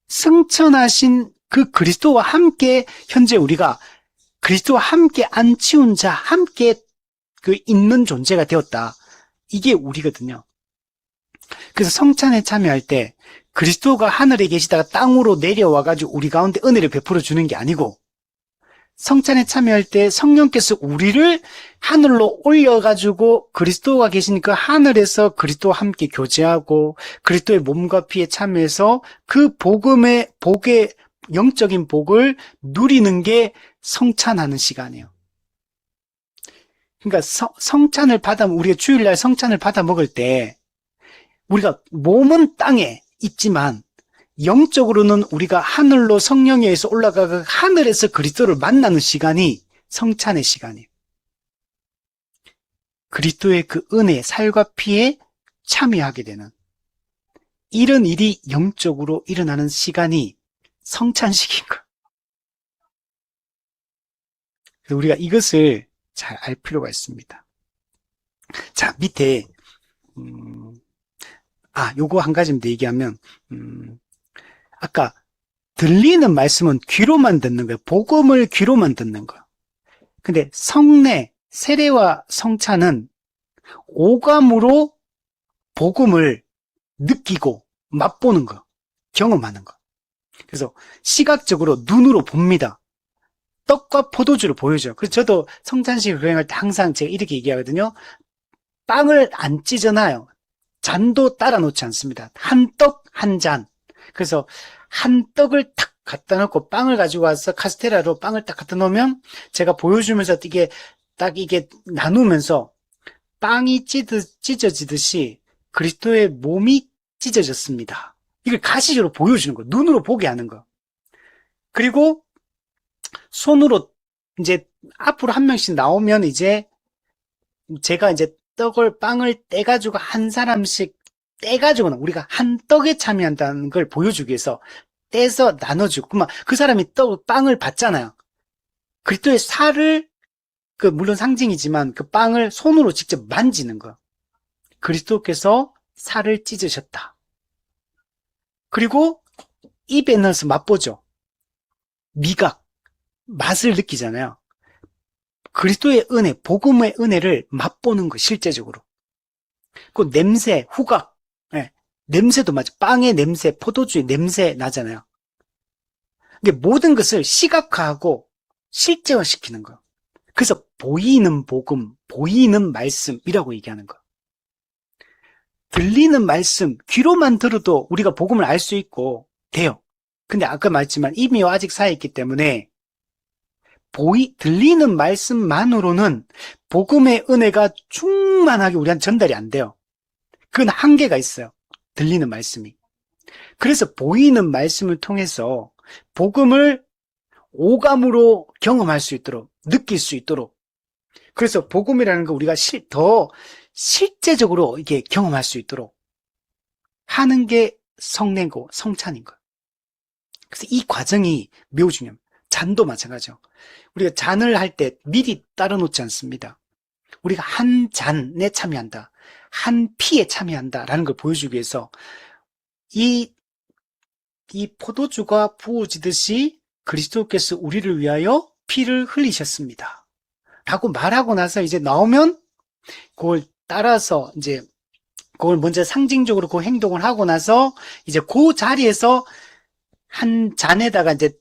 승천하신 그 그리스도와 함께 현재 우리가 그리스도와 함께 안치운 자, 함께 그 있는 존재가 되었다. 이게 우리거든요. 그래서 성찬에 참여할 때 그리스도가 하늘에 계시다가 땅으로 내려와가지고 우리 가운데 은혜를 베풀어 주는 게 아니고 성찬에 참여할 때 성령께서 우리를 하늘로 올려가지고 그리스도가 계신 그 하늘에서 그리스도와 함께 교제하고 그리스도의 몸과 피에 참여해서 그 복의 영적인 복을 누리는 게 성찬하는 시간이에요. 그러니까 성찬을 우리가 주일날 성찬을 받아 먹을 때 우리가 몸은 땅에 있지만 영적으로는 우리가 하늘로 성령에 의해서 올라가서 하늘에서 그리스도를 만나는 시간이 성찬의 시간이에요. 그리스도의 그 은혜, 살과 피에 참여하게 되는 이런 일이 영적으로 일어나는 시간이 성찬식인 거예요. 그래서 우리가 이것을 잘 알 필요가 있습니다. 자, 밑에 요거 한 가지 더 얘기하면 아까 들리는 말씀은 귀로만 듣는 거예요. 복음을 귀로만 듣는 거예요. 근데 성례, 세례와 성찬은 오감으로 복음을 느끼고 맛보는 거, 경험하는 거. 그래서 시각적으로 눈으로 봅니다. 떡과 포도주를 보여줘요. 그래서 저도 성찬식을 거행할 때 항상 제가 이렇게 얘기하거든요. 빵을 안 찢어놔요. 잔도 따라 놓지 않습니다. 한 떡, 한 잔. 그래서 한 떡을 탁 갖다 놓고 빵을 가지고 와서 카스테라로 빵을 딱 갖다 놓으면 제가 보여주면서 이게 나누면서 빵이 찢어지듯이 그리스도의 몸이 찢어졌습니다. 이걸 가시적으로 보여주는 거, 눈으로 보게 하는 거. 그리고 손으로 이제 앞으로 한 명씩 나오면 이제 제가 이제 빵을 떼가지고 한 사람씩 떼가지고는 우리가 한 떡에 참여한다는 걸 보여주기 위해서 떼서 나눠주고, 그러면 그 사람이 빵을 받잖아요. 그리스도의 살을, 물론 상징이지만 그 빵을 손으로 직접 만지는 거. 그리스도께서 살을 찢으셨다. 그리고 입에 넣어서 맛보죠. 미각, 맛을 느끼잖아요. 그리스도의 은혜, 복음의 은혜를 맛보는 거, 실제적으로. 그 냄새, 후각, 냄새도 맞아. 빵의 냄새, 포도주의 냄새 나잖아요. 이게 모든 것을 시각화하고 실제화시키는 거예요. 그래서 보이는 복음, 보이는 말씀이라고 얘기하는 거예요. 들리는 말씀, 귀로만 들어도 우리가 복음을 알 수 있고 돼요. 근데 아까 말했지만 이미와 아직 사이에 있기 때문에 들리는 말씀만으로는 복음의 은혜가 충만하게 우리한테 전달이 안 돼요. 그건 한계가 있어요. 들리는 말씀이. 그래서 보이는 말씀을 통해서 복음을 오감으로 경험할 수 있도록, 느낄 수 있도록. 그래서 복음이라는 거 우리가 더 실제적으로 이게 경험할 수 있도록 하는 게 성례고 성찬인 거예요. 그래서 이 과정이 매우 중요합니다. 잔도 마찬가지죠. 우리가 잔을 할 때 미리 따라 놓지 않습니다. 우리가 한 잔에 참여한다. 한 피에 참여한다라는 걸 보여주기 위해서 이 포도주가 부어지듯이 그리스도께서 우리를 위하여 피를 흘리셨습니다. 라고 말하고 나서 이제 나오면 그걸 따라서 이제 그걸 먼저 상징적으로 그 행동을 하고 나서 이제 그 자리에서 한 잔에다가 이제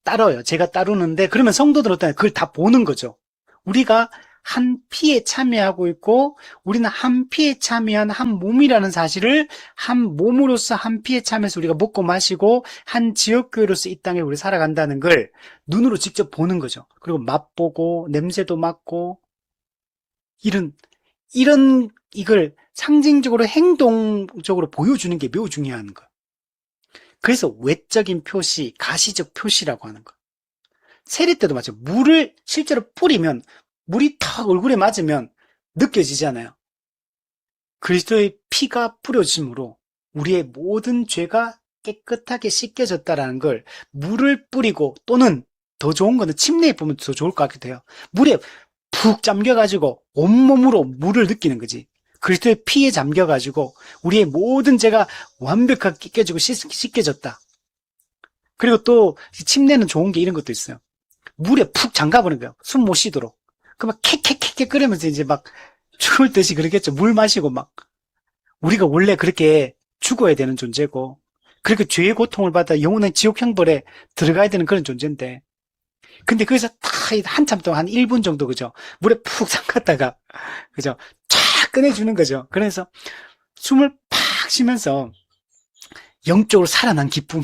따라요. 제가 따르는데 그러면 성도들은 그걸 다 보는 거죠. 우리가 한 피에 참여하고 있고 우리는 한 피에 참여한 한 몸이라는 사실을 한 몸으로서 한 피에 참여해서 우리가 먹고 마시고 한 지역교회로서 이 땅에 우리 살아간다는 걸 눈으로 직접 보는 거죠. 그리고 맛보고 냄새도 맡고 이런 이걸 상징적으로 행동적으로 보여주는 게 매우 중요한 거예요. 그래서 외적인 표시, 가시적 표시라고 하는 거예요. 세례 때도 마찬가지로 물을 실제로 뿌리면 물이 탁 얼굴에 맞으면 느껴지잖아요. 그리스도의 피가 뿌려짐으로 우리의 모든 죄가 깨끗하게 씻겨졌다라는 걸 물을 뿌리고 또는 더 좋은 거는 침례에 보면 더 좋을 것 같기도 해요. 물에 푹 잠겨가지고 온몸으로 물을 느끼는 거지. 그리스도의 피에 잠겨가지고 우리의 모든 죄가 완벽하게 깨끗해지고 씻겨졌다. 그리고 또 침례는 좋은 게 이런 것도 있어요. 물에 푹 잠가버린 거예요. 숨 못 쉬도록. 그럼 막 캐캐캐캐 끓으면서 이제 막 죽을 듯이 그러겠죠. 물 마시고 막. 우리가 원래 그렇게 죽어야 되는 존재고 그렇게 죄의 고통을 받아 영원한 지옥 형벌에 들어가야 되는 그런 존재인데 근데 거기서 딱 한참 동안 한 1분 정도 그죠? 물에 푹 잠갔다가 그죠? 쫙 꺼내주는 거죠. 그래서 숨을 팍 쉬면서 영적으로 살아난 기쁨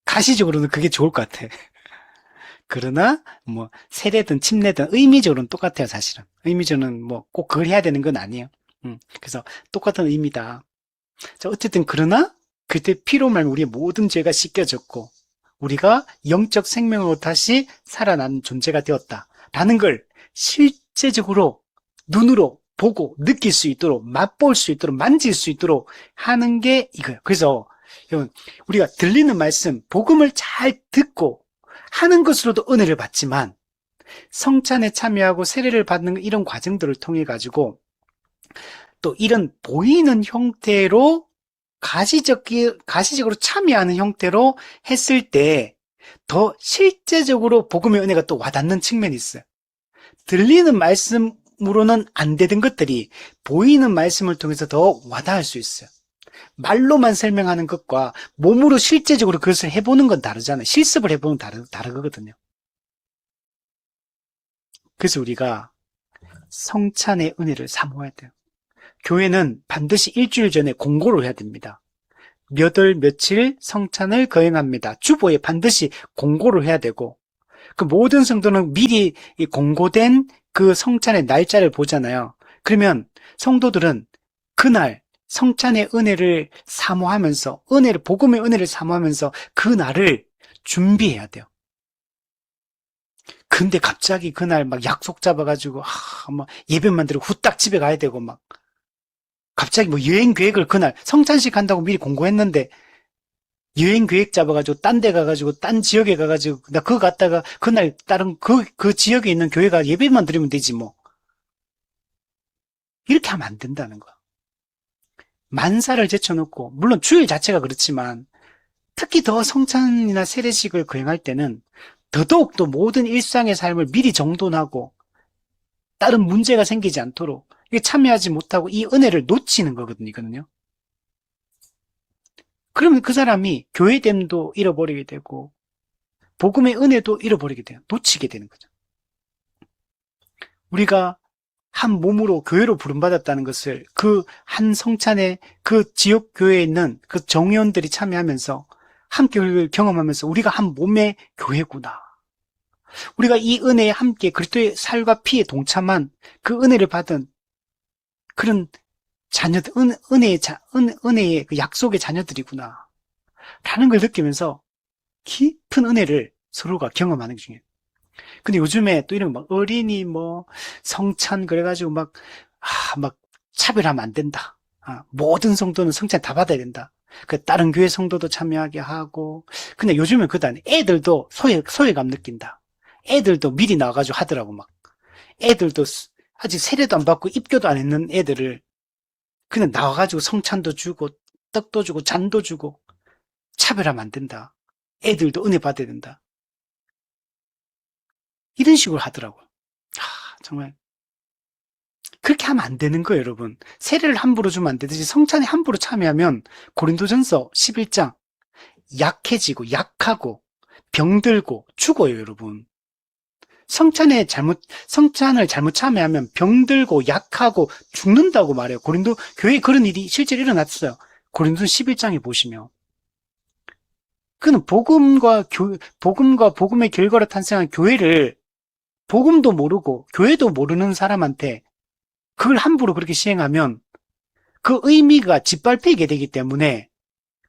가시적으로는 그게 좋을 것 같아. 그러나 뭐 세례든 침례든 의미적으로는 똑같아요. 사실은 의미적으로는 뭐 꼭 그걸 해야 되는 건 아니에요. 그래서 똑같은 의미다. 자, 어쨌든 그러나 그때 피로 말면 우리의 모든 죄가 씻겨졌고 우리가 영적 생명으로 다시 살아난 존재가 되었다라는 걸 실제적으로 눈으로 보고 느낄 수 있도록 맛볼 수 있도록 만질 수 있도록 하는 게 이거예요. 그래서 여러분 우리가 들리는 말씀 복음을 잘 듣고 하는 것으로도 은혜를 받지만 성찬에 참여하고 세례를 받는 이런 과정들을 통해 가지고 또 이런 보이는 형태로 가시적으로 참여하는 형태로 했을 때 더 실제적으로 복음의 은혜가 또 와닿는 측면이 있어요. 들리는 말씀으로는 안 되는 것들이 보이는 말씀을 통해서 더 와닿을 수 있어요. 말로만 설명하는 것과 몸으로 실제적으로 그것을 해보는 건 다르잖아요. 실습을 해보는 다르거든요. 그래서 우리가 성찬의 은혜를 사모해야 돼요. 교회는 반드시 일주일 전에 공고를 해야 됩니다. 몇 월 며칠 성찬을 거행합니다. 주보에 반드시 공고를 해야 되고 그 모든 성도는 미리 공고된 그 성찬의 날짜를 보잖아요. 그러면 성도들은 그날 성찬의 은혜를 사모하면서 복음의 은혜를 사모하면서 그 날을 준비해야 돼요. 근데 갑자기 그날 막 약속 잡아가지고 막 예배만 들고 후딱 집에 가야 되고 막 갑자기 뭐 여행 계획을 그날 성찬식 한다고 미리 공고했는데 여행 계획 잡아가지고 딴 데 가가지고 딴 지역에 가가지고 나 그거 갔다가 그날 다른 그 지역에 있는 교회가 예배만 드리면 되지 뭐 이렇게 하면 안 된다는 거야. 만사를 제쳐놓고 물론 주일 자체가 그렇지만 특히 더 성찬이나 세례식을 거행할 때는 더더욱 또 모든 일상의 삶을 미리 정돈하고 다른 문제가 생기지 않도록 참여하지 못하고 이 은혜를 놓치는 거거든요. 그러면 그 사람이 교회됨도 잃어버리게 되고 복음의 은혜도 잃어버리게 돼요. 놓치게 되는 거죠. 우리가 한 몸으로 교회로 부름받았다는 것을 그 한 성찬에 그 지역 교회에 있는 그 정회원들이 참여하면서 함께 경험하면서 우리가 한 몸의 교회구나. 우리가 이 은혜에 함께 그리스도의 살과 피에 동참한 그 은혜를 받은 그런 자녀들, 은혜의 그 약속의 자녀들이구나. 라는 걸 느끼면서 깊은 은혜를 서로가 경험하는 게 중요해요. 근데 요즘에 또 이런 막 어린이 성찬 그래가지고 막 차별하면 안 된다. 모든 성도는 성찬 다 받아야 된다. 그 다른 교회 성도도 참여하게 하고. 근데 요즘은 그다 애들도 소외감 느낀다. 애들도 미리 나와가지고 하더라고 막. 애들도 아직 세례도 안 받고 입교도 안 했는 애들을 그냥 나와가지고 성찬도 주고 떡도 주고 잔도 주고 차별하면 안 된다. 애들도 은혜 받아야 된다. 이런 식으로 하더라고요. 정말 그렇게 하면 안 되는 거예요, 여러분. 세례를 함부로 주면 안 되듯이 성찬에 함부로 참여하면 고린도전서 11장 약해지고 약하고 병들고 죽어요, 여러분. 성찬을 잘못 참여하면 병들고 약하고 죽는다고 말해요. 고린도 교회에 그런 일이 실제로 일어났어요. 고린도 11장에 보시면. 그는 복음과 복음의 결과로 탄생한 교회를 복음도 모르고 교회도 모르는 사람한테 그걸 함부로 그렇게 시행하면 그 의미가 짓밟히게 되기 때문에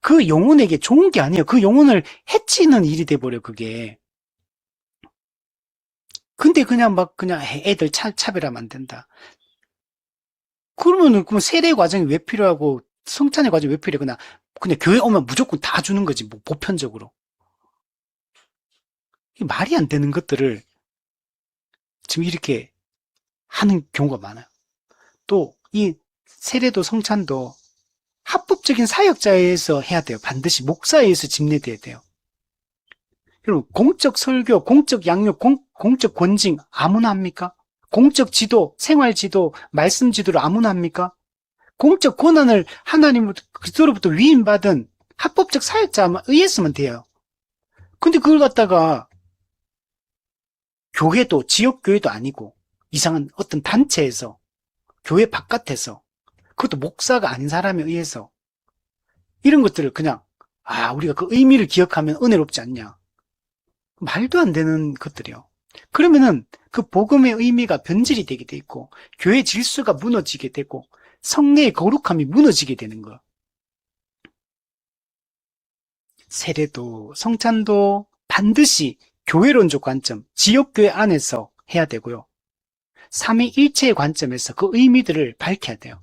그 영혼에게 좋은 게 아니에요. 그 영혼을 해치는 일이 돼버려요, 그게. 근데 그냥 애들 차별하면 안 된다. 그러면 세례 과정이 왜 필요하고 성찬의 과정이 왜 필요해? 그냥 교회 오면 무조건 다 주는 거지, 뭐, 보편적으로. 말이 안 되는 것들을 지금 이렇게 하는 경우가 많아요. 또, 이 세례도 성찬도 합법적인 사역자에 의해서 해야 돼요. 반드시 목사에 의해서 집례돼야 돼요. 여러분, 공적 설교, 공적 양육, 공적 권징 아무나 합니까? 공적 지도, 생활 지도, 말씀 지도를 아무나 합니까? 공적 권한을 그리스도로부터 위임받은 합법적 사역자에 의했으면 돼요. 근데 그걸 갖다가 교회도, 지역교회도 아니고 이상한 어떤 단체에서, 교회 바깥에서, 그것도 목사가 아닌 사람에 의해서 이런 것들을 그냥 우리가 그 의미를 기억하면 은혜롭지 않냐. 말도 안 되는 것들이요. 그러면은 그 복음의 의미가 변질이 되게 돼 있고 교회 질서가 무너지게 되고 성례의 거룩함이 무너지게 되는 거. 세례도 성찬도 반드시 교회론적 관점, 지역교회 안에서 해야 되고요. 삼위일체의 관점에서 그 의미들을 밝혀야 돼요.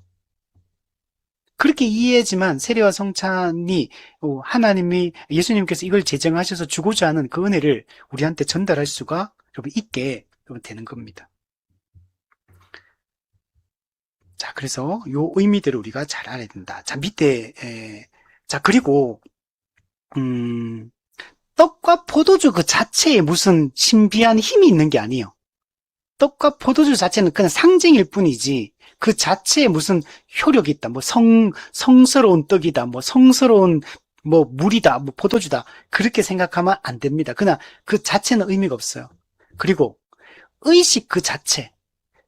그렇게 이해하지만 세례와 성찬이 예수님께서 이걸 제정하셔서 주고자 하는 그 은혜를 우리한테 전달할 수가 있게 되는 겁니다. 자, 그래서 요 의미들을 우리가 잘 알아야 된다. 자, 그리고 떡과 포도주 그 자체에 무슨 신비한 힘이 있는 게 아니에요. 떡과 포도주 자체는 그냥 상징일 뿐이지 그 자체에 무슨 효력이 있다. 뭐 성스러운 떡이다. 뭐 성스러운 물이다. 뭐 포도주다. 그렇게 생각하면 안 됩니다. 그냥 그 자체는 의미가 없어요. 그리고 의식 그 자체,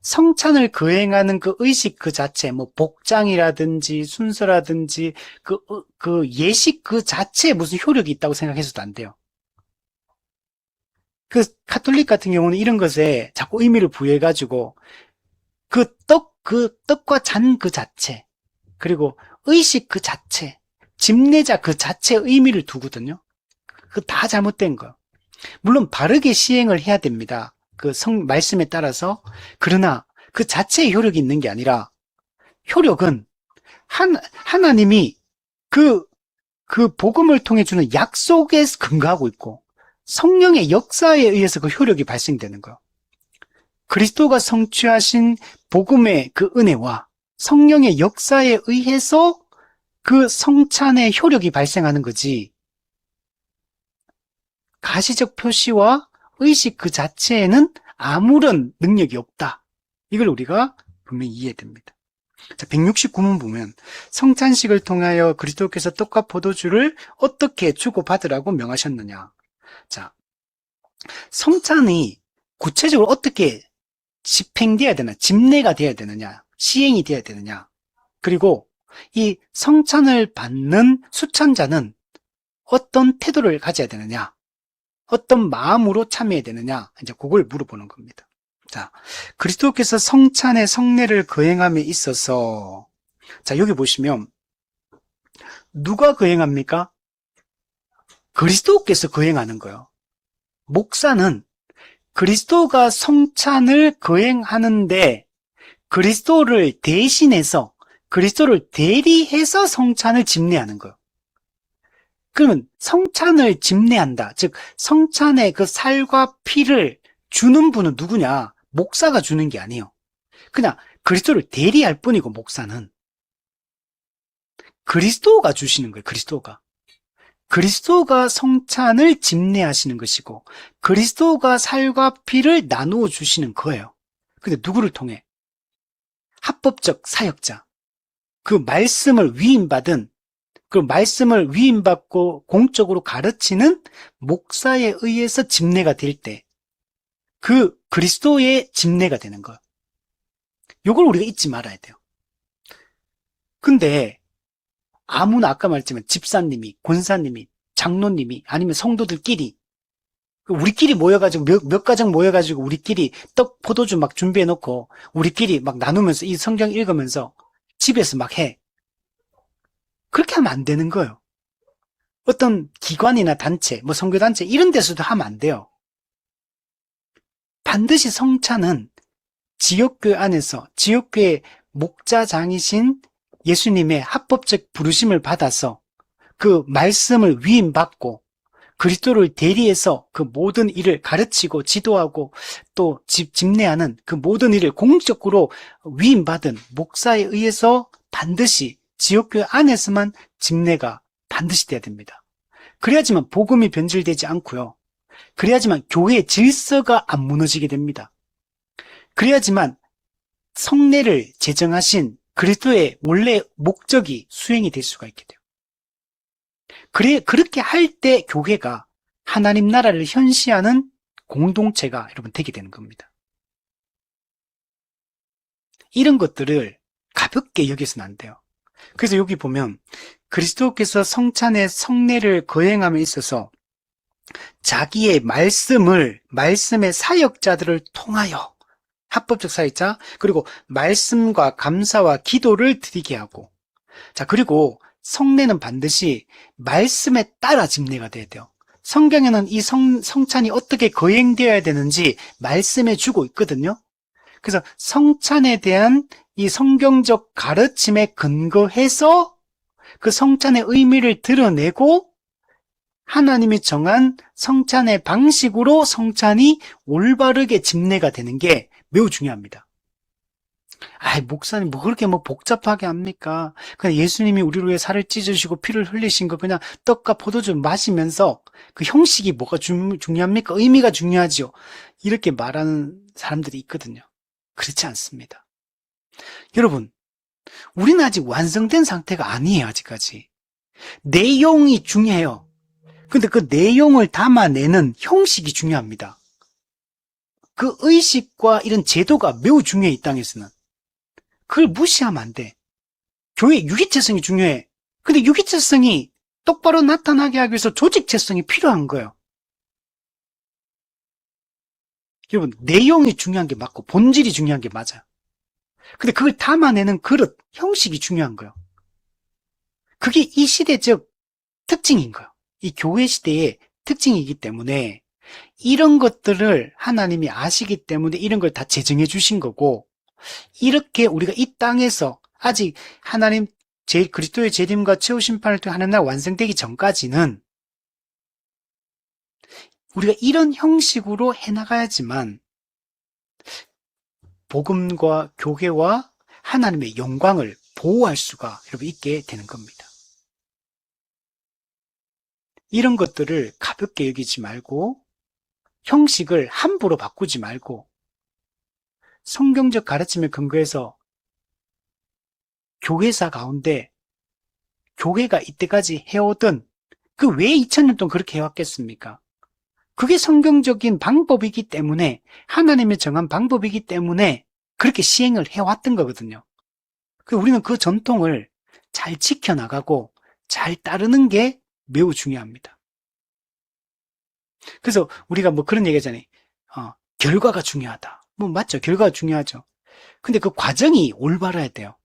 성찬을 거행하는 그 의식 그 자체, 뭐 복장이라든지 순서라든지 그 예식 그 자체에 무슨 효력이 있다고 생각해서도 안 돼요. 그 가톨릭 같은 경우는 이런 것에 자꾸 의미를 부여해가지고 그 떡과 잔 그 자체, 그리고 의식 그 자체, 집례자 그 자체의 의미를 두거든요. 그 다 잘못된 거예요. 물론 바르게 시행을 해야 됩니다. 그 말씀에 따라서. 그러나 그 자체의 효력이 있는 게 아니라 효력은 하나님이 그 복음을 통해 주는 약속에 근거하고 있고 성령의 역사에 의해서 그 효력이 발생되는 거예요. 그리스도가 성취하신 복음의 그 은혜와 성령의 역사에 의해서 그 성찬의 효력이 발생하는 거지, 가시적 표시와 의식 그 자체에는 아무런 능력이 없다. 이걸 우리가 분명히 이해해야 됩니다. 자, 169문 보면 성찬식을 통하여 그리스도께서 떡과 포도주를 어떻게 주고받으라고 명하셨느냐. 자, 성찬이 구체적으로 어떻게 집행돼야 되나, 집례가 돼야 되느냐, 시행이 돼야 되느냐, 그리고 이 성찬을 받는 수찬자는 어떤 태도를 가져야 되느냐, 어떤 마음으로 참여해야 되느냐, 이제 그걸 물어보는 겁니다. 자, 그리스도께서 성찬의 성례를 거행함에 있어서, 자, 여기 보시면 누가 거행합니까? 그리스도께서 거행하는 거예요. 목사는 그리스도가 성찬을 거행하는데 그리스도를 대신해서, 그리스도를 대리해서 성찬을 집례하는 거예요. 그러면 성찬을 집례한다, 즉 성찬의 그 살과 피를 주는 분은 누구냐? 목사가 주는 게 아니에요. 그냥 그리스도를 대리할 뿐이고, 목사는 그리스도가 주시는 거예요. 그리스도가 성찬을 집례하시는 것이고 그리스도가 살과 피를 나누어 주시는 거예요. 근데 누구를 통해? 합법적 사역자, 그 말씀을 위임받은, 그 말씀을 위임받고 공적으로 가르치는 목사에 의해서 집례가 될 때 그 그리스도의 집례가 되는 거예요. 요걸 우리가 잊지 말아야 돼요. 근데 아무나 아까 말했지만 집사님이, 권사님이, 장로님이 아니면 성도들끼리 우리끼리 모여가지고 몇 가정 모여가지고 우리끼리 떡 포도주 막 준비해놓고 우리끼리 막 나누면서 이 성경 읽으면서 집에서 막 해. 그렇게 하면 안 되는 거예요. 어떤 기관이나 단체, 뭐 선교단체 이런 데서도 하면 안 돼요. 반드시 성찬은 지역교회 안에서 지역교회 목자장이신 예수님의 합법적 부르심을 받아서 그 말씀을 위임받고 그리스도를 대리해서 그 모든 일을 가르치고 지도하고 또 집례하는 그 모든 일을 공적으로 위임받은 목사에 의해서 반드시 지역교회 안에서만 집례가 반드시 돼야 됩니다. 그래야지만 복음이 변질되지 않고요. 그래야지만 교회의 질서가 안 무너지게 됩니다. 그래야지만 성례를 제정하신 그리스도의 원래 목적이 수행이 될 수가 있게 돼요. 그렇게 할 때 교회가 하나님 나라를 현시하는 공동체가 여러분 되게 되는 겁니다. 이런 것들을 가볍게 여기서는 안 돼요. 그래서 여기 보면 그리스도께서 성찬의 성례를 거행함에 있어서 자기의 말씀의 사역자들을 통하여 합법적 사역자 그리고 말씀과 감사와 기도를 드리게 하고 자 그리고 성례는 반드시 말씀에 따라 집례가 돼야 돼요. 성경에는 이 성찬이 어떻게 거행되어야 되는지 말씀해 주고 있거든요. 그래서 성찬에 대한 이 성경적 가르침에 근거해서 그 성찬의 의미를 드러내고 하나님이 정한 성찬의 방식으로 성찬이 올바르게 집례가 되는 게 매우 중요합니다. 목사님 뭐 그렇게 뭐 복잡하게 합니까? 그냥 예수님이 우리를 위해 살을 찢으시고 피를 흘리신 거 그냥 떡과 포도주 마시면서 그 형식이 뭐가 중요합니까? 의미가 중요하지요. 이렇게 말하는 사람들이 있거든요. 그렇지 않습니다. 여러분, 우리는 아직 완성된 상태가 아니에요, 아직까지. 내용이 중요해요. 근데 그 내용을 담아내는 형식이 중요합니다. 그 의식과 이런 제도가 매우 중요해, 이 땅에서는. 그걸 무시하면 안 돼. 교회 유기체성이 중요해. 근데 유기체성이 똑바로 나타나게 하기 위해서 조직체성이 필요한 거예요. 여러분, 내용이 중요한 게 맞고 본질이 중요한 게 맞아요. 근데 그걸 담아내는 그릇, 형식이 중요한 거예요. 그게 이 시대적 특징인 거예요. 이 교회 시대의 특징이기 때문에 이런 것들을 하나님이 아시기 때문에 이런 걸 다 제정해 주신 거고 이렇게 우리가 이 땅에서 아직 하나님 그리스도의 재림과 최후 심판을 통해 하는 날 완성되기 전까지는 우리가 이런 형식으로 해나가야지만 복음과 교회와 하나님의 영광을 보호할 수가 여러분 있게 되는 겁니다. 이런 것들을 가볍게 여기지 말고 형식을 함부로 바꾸지 말고 성경적 가르침에 근거해서 교회사 가운데 교회가 이때까지 해오던 그 왜 2000년 동안 그렇게 해왔겠습니까? 그게 성경적인 방법이기 때문에 하나님의 정한 방법이기 때문에 그렇게 시행을 해왔던 거거든요. 우리는 그 전통을 잘 지켜나가고 잘 따르는 게 매우 중요합니다. 그래서 우리가 뭐 그런 얘기 하잖아요. 결과가 중요하다. 뭐 맞죠. 결과가 중요하죠. 근데 그 과정이 올바라야 돼요.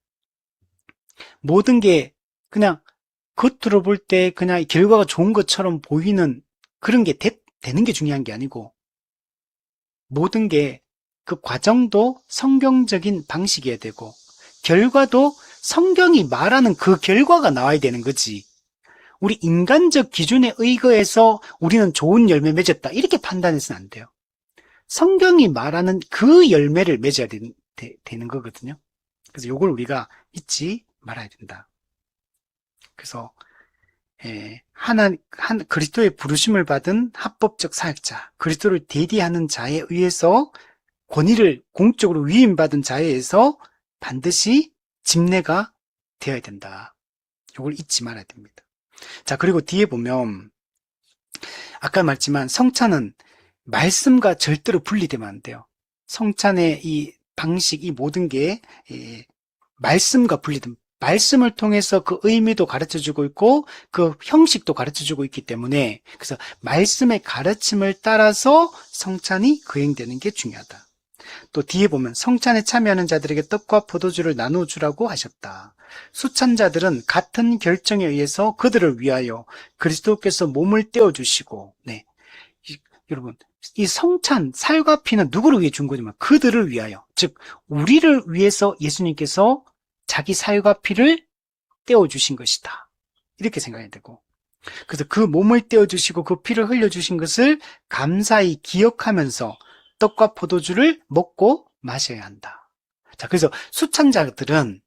모든 게 그냥 겉으로 볼 때 그냥 결과가 좋은 것처럼 보이는 그런 게 되는 게 중요한 게 아니고 모든 게 그 과정도 성경적인 방식이어야 되고 결과도 성경이 말하는 그 결과가 나와야 되는 거지. 우리 인간적 기준에 의거해서 우리는 좋은 열매 맺었다 이렇게 판단해서는 안 돼요. 성경이 말하는 그 열매를 맺어야 되는 거거든요. 그래서 이걸 우리가 잊지 말아야 된다. 그래서 그리스도의 부르심을 받은 합법적 사역자, 그리스도를 대리하는 자에 의해서 권위를 공적으로 위임받은 자에 의해서 반드시 집례가 되어야 된다. 이걸 잊지 말아야 됩니다. 자, 그리고 뒤에 보면 아까 말했지만 성찬은 말씀과 절대로 분리되면 안 돼요. 성찬의 이 방식, 이 모든 게 말씀과 분리된, 말씀을 통해서 그 의미도 가르쳐주고 있고 그 형식도 가르쳐주고 있기 때문에, 그래서 말씀의 가르침을 따라서 성찬이 거행되는 게 중요하다. 또 뒤에 보면 성찬에 참여하는 자들에게 떡과 포도주를 나누어 주라고 하셨다. 수찬자들은 같은 결정에 의해서 그들을 위하여 그리스도께서 몸을 떼어 주시고, 여러분, 이 성찬, 살과 피는 누구를 위해 준 거냐면 그들을 위하여, 즉 우리를 위해서 예수님께서 자기 살과 피를 떼어 주신 것이다. 이렇게 생각해야 되고, 그래서 그 몸을 떼어 주시고 그 피를 흘려 주신 것을 감사히 기억하면서 떡과 포도주를 먹고 마셔야 한다. 자, 그래서 수찬자들은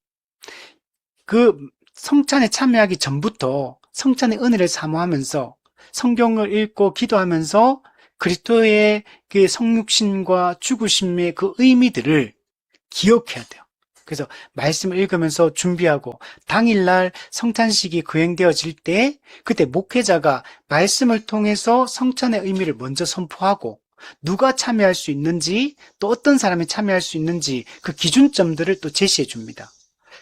그 성찬에 참여하기 전부터 성찬의 은혜를 사모하면서 성경을 읽고 기도하면서 그리스도의 그 성육신과 죽으심의 그 의미들을 기억해야 돼요. 그래서 말씀을 읽으면서 준비하고 당일날 성찬식이 거행되어질 때 그때 목회자가 말씀을 통해서 성찬의 의미를 먼저 선포하고 누가 참여할 수 있는지 또 어떤 사람이 참여할 수 있는지 그 기준점들을 또 제시해 줍니다.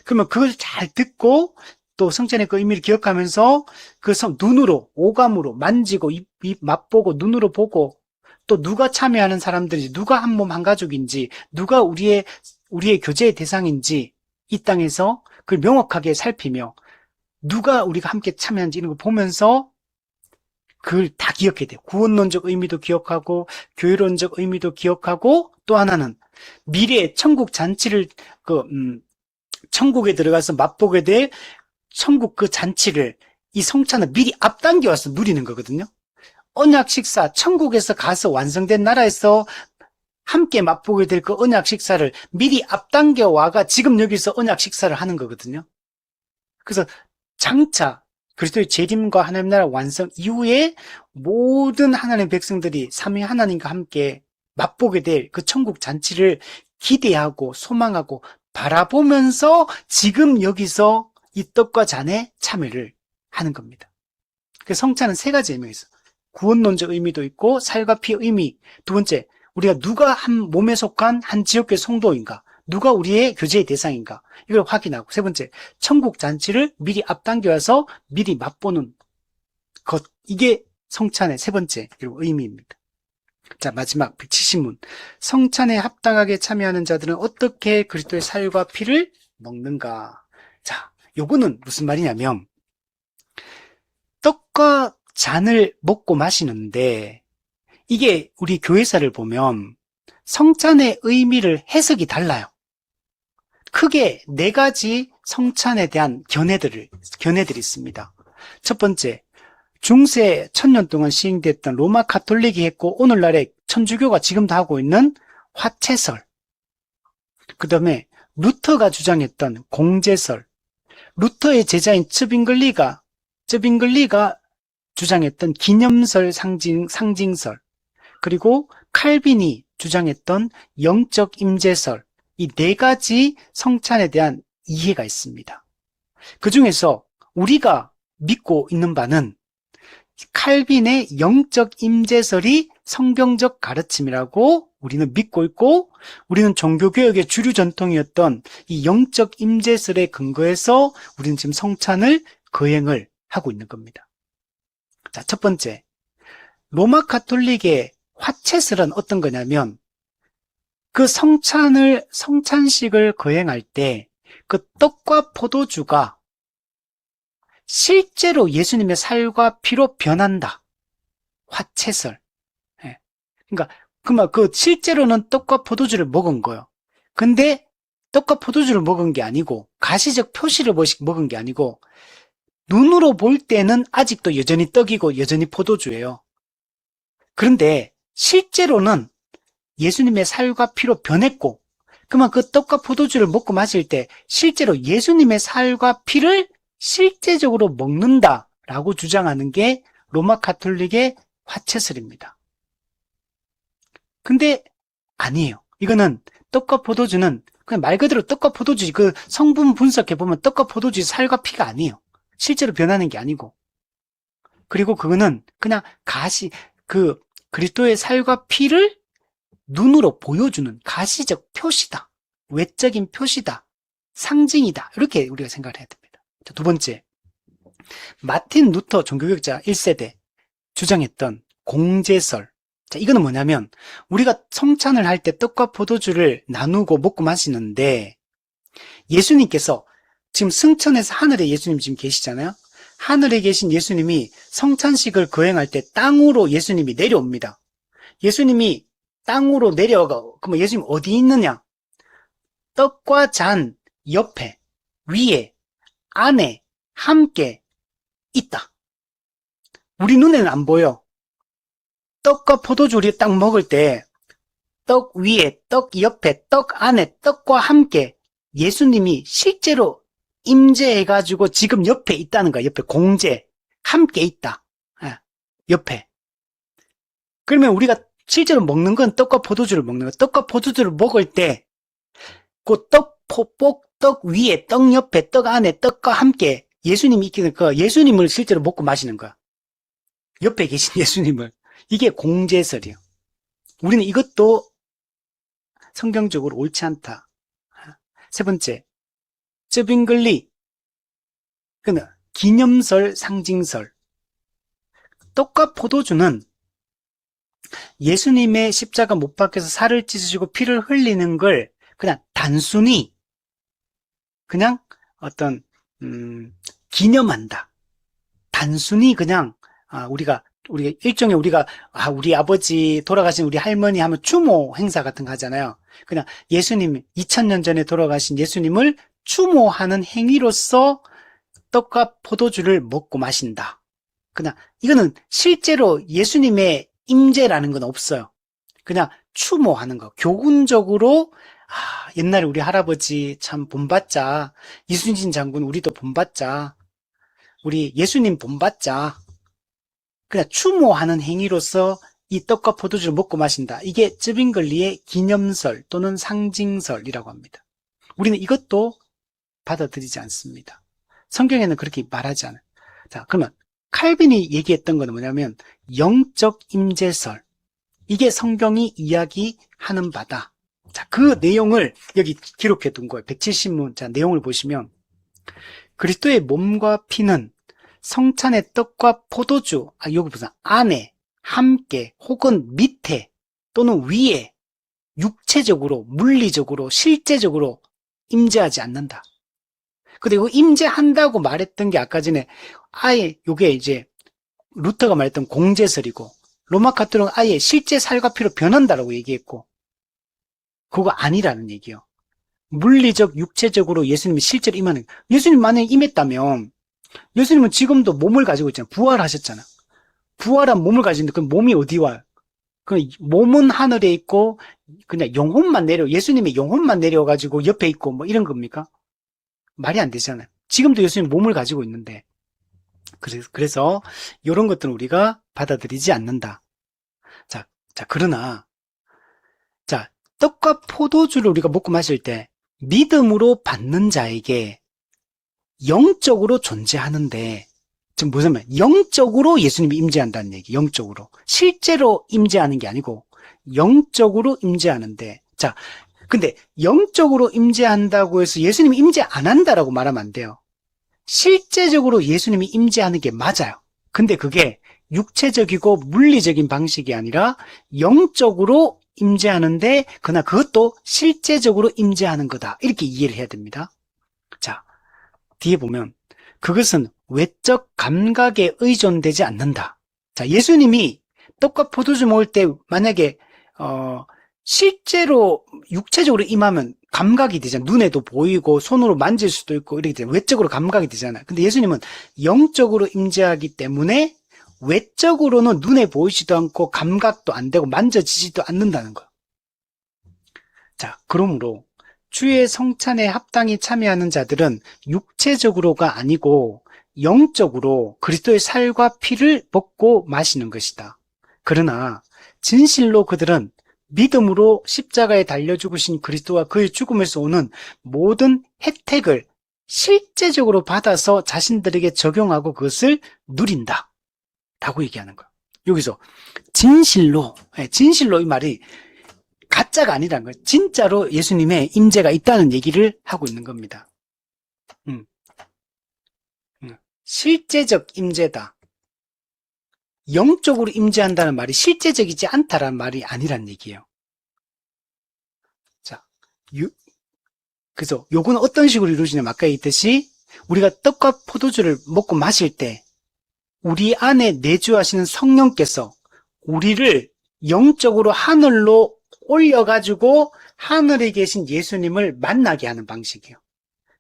그러면 그걸 잘 듣고 또 성찬의 그 의미를 기억하면서 그 눈으로 오감으로 만지고 입 맛보고 눈으로 보고 또 누가 참여하는 사람들인지 누가 한 몸 한 가족인지 누가 우리의 교제의 대상인지 이 땅에서 그걸 명확하게 살피며 누가 우리가 함께 참여하는지 이런 걸 보면서 그걸 다 기억해야 돼요. 구원론적 의미도 기억하고 교회론적 의미도 기억하고 또 하나는 미래의 천국 잔치를 천국에 들어가서 맛보게 될 천국 그 잔치를 이 성찬을 미리 앞당겨 와서 누리는 거거든요. 언약 식사, 천국에서 가서 완성된 나라에서 함께 맛보게 될 그 언약 식사를 미리 앞당겨 와가 지금 여기서 언약 식사를 하는 거거든요. 그래서 장차 그리스도의 재림과 하나님 나라 완성 이후에 모든 하나님의 백성들이 삼위 하나님과 함께 맛보게 될 그 천국 잔치를 기대하고 소망하고 바라보면서 지금 여기서 이 떡과 잔에 참여를 하는 겁니다. 그래서 성찬은 세 가지 의미가 있어요. 구원론적 의미도 있고 살과 피의 의미. 두 번째, 우리가 누가 한 몸에 속한 한 지역교회 성도인가, 누가 우리의 교제의 대상인가 이걸 확인하고, 세 번째, 천국 잔치를 미리 앞당겨와서 미리 맛보는 것. 이게 성찬의 세 번째 의미입니다. 자, 마지막 170문. 성찬에 합당하게 참여하는 자들은 어떻게 그리스도의 살과 피를 먹는가? 자, 요거는 무슨 말이냐면 떡과 잔을 먹고 마시는데 이게 우리 교회사를 보면 성찬의 의미를 해석이 달라요. 크게 네 가지 성찬에 대한 견해들이 있습니다. 첫 번째, 중세 1000년 동안 시행됐던 로마 가톨릭이 했고 오늘날의 천주교가 지금도 하고 있는 화채설, 그 다음에 루터가 주장했던 공제설, 루터의 제자인 츠빙글리가 주장했던 기념설, 상징설, 그리고 칼빈이 주장했던 영적 임재설, 이 네 가지 성찬에 대한 이해가 있습니다. 그 중에서 우리가 믿고 있는 바는 칼빈의 영적 임재설이 성경적 가르침이라고 우리는 믿고 있고, 우리는 종교개혁의 주류 전통이었던 이 영적 임재설에 근거해서 우리는 지금 성찬을 거행을 하고 있는 겁니다. 자, 첫 번째, 로마 가톨릭의 화채설은 어떤 거냐면 그 성찬식을 거행할 때 그 떡과 포도주가 실제로 예수님의 살과 피로 변한다. 화채설. 그러니까 그 실제로는 떡과 포도주를 먹은 거예요. 근데 떡과 포도주를 먹은 게 아니고 가시적 표시를 먹은 게 아니고 눈으로 볼 때는 아직도 여전히 떡이고 여전히 포도주예요. 그런데 실제로는 예수님의 살과 피로 변했고, 그러면 그 떡과 포도주를 먹고 마실 때 실제로 예수님의 살과 피를 실제적으로 먹는다라고 주장하는 게 로마 가톨릭의 화채설입니다. 근데 아니에요. 이거는 떡과 포도주는 그냥 말 그대로 떡과 포도주, 그 성분 분석해보면 떡과 포도주의 살과 피가 아니에요. 실제로 변하는 게 아니고. 그리고 그거는 그냥 그리스도의 살과 피를 눈으로 보여주는 가시적 표시다. 외적인 표시다. 상징이다. 이렇게 우리가 생각을 해야 됩니다. 자, 두 번째, 마틴 루터 종교개혁자 1세대 주장했던 공제설. 자, 이거는 뭐냐면 우리가 성찬을 할 때 떡과 포도주를 나누고 먹고 마시는데 예수님께서 지금 승천해서 하늘에 예수님 지금 계시잖아요. 하늘에 계신 예수님이 성찬식을 거행할 때 땅으로 예수님이 내려옵니다. 예수님이 땅으로 내려가, 그러면 예수님 어디 있느냐? 떡과 잔 옆에, 위에, 안에 함께 있다. 우리 눈에는 안 보여. 떡과 포도주를 딱 먹을 때 떡 위에, 떡 옆에, 떡 안에, 떡과 함께 예수님이 실제로 임재해가지고 지금 옆에 있다는 거야. 옆에 공재, 함께 있다. 옆에. 그러면 우리가 실제로 먹는 건 떡과 포도주를 먹는 거야. 떡과 포도주를 먹을 때 그 떡 위에, 떡 옆에, 떡 안에, 떡과 함께 예수님이 있기는 그 예수님을 실제로 먹고 마시는 거야. 옆에 계신 예수님을. 이게 공제설이에요. 우리는 이것도 성경적으로 옳지 않다. 세 번째, 쯔빙글리, 기념설, 상징설. 떡과 포도주는 예수님의 십자가 못 박혀서 살을 찢으시고 피를 흘리는 걸 그냥 단순히 그냥 어떤 기념한다. 단순히 그냥 우리가 일종의 우리가 우리 아버지 돌아가신 우리 할머니 하면 추모 행사 같은 거 하잖아요. 그냥 예수님 2000년 전에 돌아가신 예수님을 추모하는 행위로서 떡과 포도주를 먹고 마신다. 그냥 이거는 실제로 예수님의 임재라는 건 없어요. 그냥 추모하는 거. 교훈적으로 옛날에 우리 할아버지 참 본받자. 이순신 장군 우리도 본받자. 우리 예수님 본받자. 그냥 추모하는 행위로서 이 떡과 포도주를 먹고 마신다. 이게 쯔빙글리의 기념설 또는 상징설이라고 합니다. 우리는 이것도 받아들이지 않습니다. 성경에는 그렇게 말하지 않아요. 자, 그러면 칼빈이 얘기했던 거는 뭐냐면 영적 임재설. 이게 성경이 이야기하는 바다. 자, 그 내용을 여기 기록해 둔 거예요. 170문. 자, 내용을 보시면 그리스도의 몸과 피는 성찬의 떡과 포도주, 여기 보세요. 안에, 함께, 혹은 밑에, 또는 위에, 육체적으로, 물리적으로, 실제적으로 임재하지 않는다. 그리고 임재한다고 말했던 게 아까 전에 아예 요게 이제 루터가 말했던 공제설이고 로마 카톨릭은 아예 실제 살과 피로 변한다라고 얘기했고 그거 아니라는 얘기예요. 물리적, 육체적으로 예수님이 실제로 임하는 예수님 만약에 임했다면 예수님은 지금도 몸을 가지고 있잖아요. 부활하셨잖아. 부활한 몸을 가지고 있는데 그 몸이 어디 와요? 그 몸은 하늘에 있고 그냥 영혼만 예수님의 영혼만 내려가지고 옆에 있고 뭐 이런 겁니까? 말이 안 되잖아요. 지금도 예수님 몸을 가지고 있는데 그래서 이런 것들은 우리가 받아들이지 않는다. 자, 그러나 자, 떡과 포도주를 우리가 먹고 마실 때 믿음으로 받는 자에게 영적으로 존재하는데 지금 무슨 영적으로 예수님이 임재한다는 얘기. 영적으로. 실제로 임재하는 게 아니고 영적으로 임재하는데 자, 근데 영적으로 임재한다고 해서 예수님이 임재 안 한다라고 말하면 안 돼요. 실제적으로 예수님이 임재하는 게 맞아요. 근데 그게 육체적이고 물리적인 방식이 아니라 영적으로 임재하는데 그러나 그것도 실제적으로 임재하는 거다. 이렇게 이해를 해야 됩니다. 자, 뒤에 보면 그것은 외적 감각에 의존되지 않는다. 자, 예수님이 떡과 포도주 먹을 때 만약에 실제로 육체적으로 임하면 감각이 되잖아요. 눈에도 보이고 손으로 만질 수도 있고 이렇게 되잖아요. 외적으로 감각이 되잖아요. 근데 예수님은 영적으로 임재하기 때문에 외적으로는 눈에 보이지도 않고 감각도 안 되고 만져지지도 않는다는 거예요. 자, 그러므로 주의 성찬에 합당히 참여하는 자들은 육체적으로가 아니고 영적으로 그리스도의 살과 피를 먹고 마시는 것이다. 그러나 진실로 그들은 믿음으로 십자가에 달려 죽으신 그리스도와 그의 죽음에서 오는 모든 혜택을 실제적으로 받아서 자신들에게 적용하고 그것을 누린다 라고 얘기하는 거예요. 여기서 진실로, 진실로 이 말이 가짜가 아니라는 거예요. 진짜로 예수님의 임재가 있다는 얘기를 하고 있는 겁니다. 실제적 임재다. 영적으로 임재한다는 말이 실제적이지 않다라는 말이 아니란 얘기예요. 자, 그래서 요거는 어떤 식으로 이루어지냐면 아까 얘기했듯이 우리가 떡과 포도주를 먹고 마실 때 우리 안에 내주하시는 성령께서 우리를 영적으로 하늘로 올려가지고 하늘에 계신 예수님을 만나게 하는 방식이에요.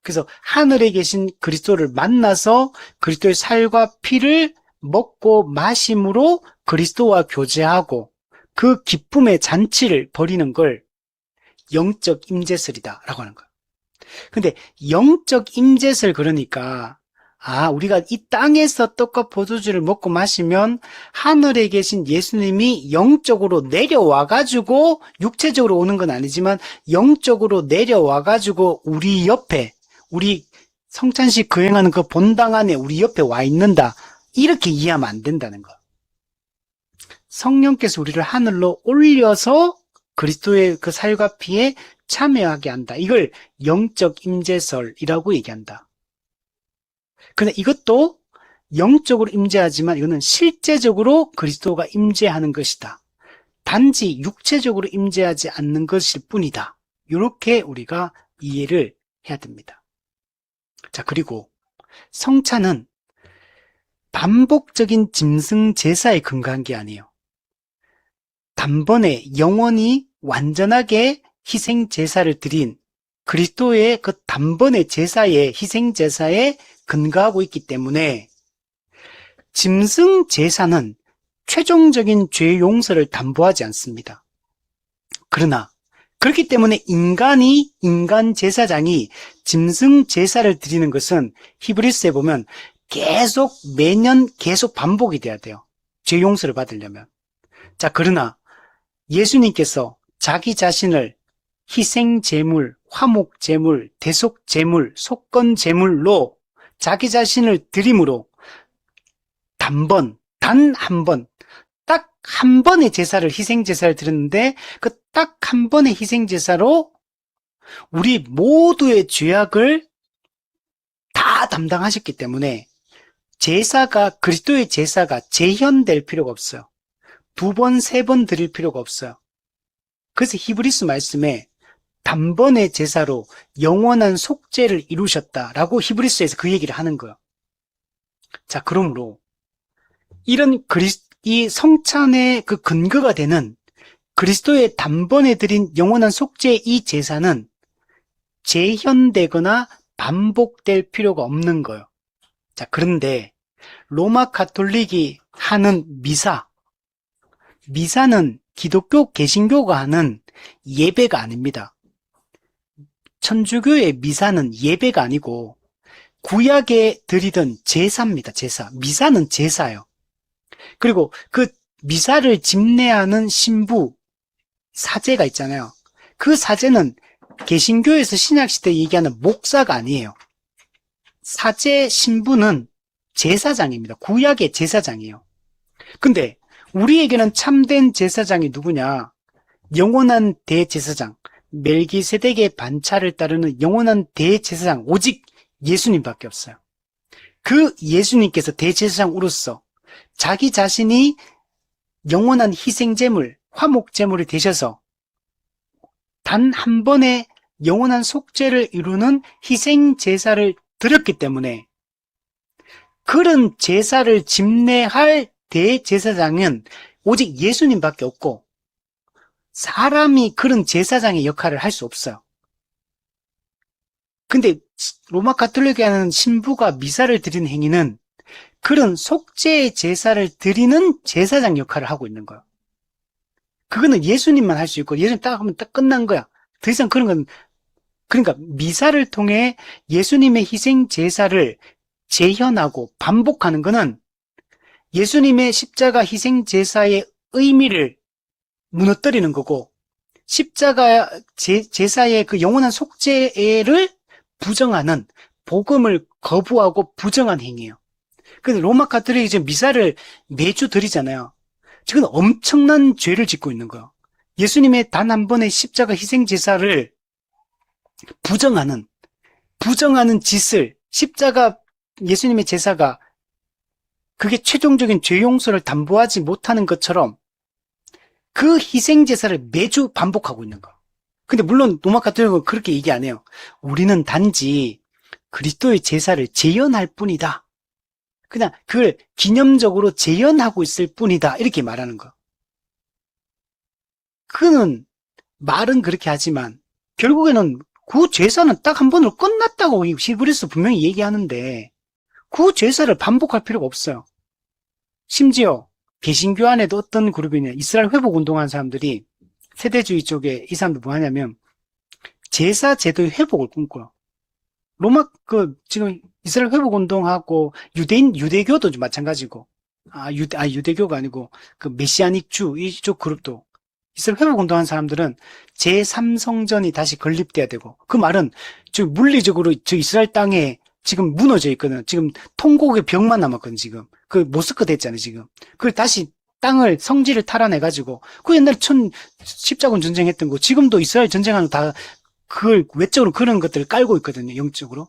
그래서 하늘에 계신 그리스도를 만나서 그리스도의 살과 피를 먹고 마심으로 그리스도와 교제하고 그 기쁨의 잔치를 벌이는 걸 영적 임재설이다라고 하는 거예요. 근데 영적 임재설 그러니까 우리가 이 땅에서 떡과 포도주를 먹고 마시면 하늘에 계신 예수님이 영적으로 내려와가지고 육체적으로 오는 건 아니지만 영적으로 내려와가지고 우리 옆에 우리 성찬식 거행하는 그 본당 안에 우리 옆에 와 있는다. 이렇게 이해하면 안 된다는 거. 성령께서 우리를 하늘로 올려서 그리스도의 그 살과 피에 참여하게 한다. 이걸 영적 임재설이라고 얘기한다. 근데 이것도 영적으로 임재하지만 이거는 실제적으로 그리스도가 임재하는 것이다. 단지 육체적으로 임재하지 않는 것일 뿐이다. 이렇게 우리가 이해를 해야 됩니다. 자, 그리고 성찬은 반복적인 짐승 제사에 근거한 게 아니에요. 단번에 영원히 완전하게 희생 제사를 드린 그리스도의 그 단번의 제사에 희생 제사에 근거하고 있기 때문에 짐승 제사는 최종적인 죄 용서를 담보하지 않습니다. 그러나 그렇기 때문에 인간 제사장이 짐승 제사를 드리는 것은 히브리서에 보면 계속 매년 계속 반복이 돼야 돼요. 죄 용서를 받으려면. 자, 그러나 예수님께서 자기 자신을 희생 제물, 화목 제물, 대속 제물, 속건 제물로 자기 자신을 드림으로 단 한 번, 딱 한 번의 제사를 희생 제사를 드렸는데 그 딱 한 번의 희생 제사로 우리 모두의 죄악을 다 담당하셨기 때문에 그리스도의 제사가 재현될 필요가 없어요. 2번, 3번 드릴 필요가 없어요. 그래서 히브리서 말씀에 단번의 제사로 영원한 속죄를 이루셨다라고 히브리서에서 그 얘기를 하는 거예요. 자, 그러므로 이 성찬의 그 근거가 되는 그리스도의 단번에 드린 영원한 속죄의 이 제사는 재현되거나 반복될 필요가 없는 거예요. 자, 그런데 로마 가톨릭이 하는 미사는 기독교 개신교가 하는 예배가 아닙니다. 천주교의 미사는 예배가 아니고 구약에 드리던 제사입니다. 제사. 미사는 제사예요. 그리고 그 미사를 집례하는 신부, 사제가 있잖아요. 그 사제는 개신교에서 신약시대에 얘기하는 목사가 아니에요. 사제 신부는 제사장입니다. 구약의 제사장이에요. 근데 우리에게는 참된 제사장이 누구냐? 영원한 대제사장, 멜기세덱의 반차를 따르는 영원한 대제사장, 오직 예수님밖에 없어요. 그 예수님께서 대제사장으로서 자기 자신이 영원한 희생제물, 화목제물이 되셔서 단 한 번의 영원한 속죄를 이루는 희생제사를 드렸기 때문에 그런 제사를 집례할 대제사장은 오직 예수님밖에 없고 사람이 그런 제사장의 역할을 할 수 없어요. 근데 로마 가톨릭에 하는 신부가 미사를 드리는 행위는 그런 속죄의 제사를 드리는 제사장 역할을 하고 있는 거예요. 그거는 예수님만 할 수 있고 예수님 딱 하면 딱 끝난 거야. 더 이상 그런 건 그러니까 미사를 통해 예수님의 희생 제사를 재현하고 반복하는 거는 예수님의 십자가 희생 제사의 의미를 무너뜨리는 거고 십자가 제사의 그 영원한 속죄를 부정하는 복음을 거부하고 부정한 행위예요. 그래서 로마 가톨릭이 지금 미사를 매주 드리잖아요. 지금 엄청난 죄를 짓고 있는 거예요. 예수님의 단 한 번의 십자가 희생 제사를 부정하는 짓을, 십자가 예수님의 제사가 그게 최종적인 죄 용서를 담보하지 못하는 것처럼 그 희생 제사를 매주 반복하고 있는 거. 근데 물론 로마 가톨릭은 그렇게 얘기 안 해요. 우리는 단지 그리스도의 제사를 재현할 뿐이다. 그냥 그걸 기념적으로 재현하고 있을 뿐이다. 이렇게 말하는 거. 그는 말은 그렇게 하지만 결국에는 그 제사는 딱 한 번으로 끝났다고 히브리서 분명히 얘기하는데 그 제사를 반복할 필요가 없어요. 심지어 개신교 안에도 어떤 그룹이냐, 이스라엘 회복 운동하는 사람들이, 세대주의 쪽에 이 사람들 뭐 하냐면 제사 제도의 회복을 꿈꿔요. 지금 이스라엘 회복 운동하고 유대교도 좀 마찬가지고, 유대교가 아니고 그 메시아닉 주 이쪽 그룹도 이스라엘 회복 운동하는 사람들은 제3성전이 다시 건립돼야 되고, 그 말은 지금 물리적으로 저 이스라엘 땅에 지금 무너져 있거든. 지금 통곡의 벽만 남았거든, 지금. 그 모스크 됐잖아요, 지금. 그걸 다시 성지를 탈환해가지고, 그 옛날에 십자군 전쟁했던 거, 지금도 이스라엘 전쟁하는 다 그걸 외적으로 그런 것들을 깔고 있거든요, 영적으로.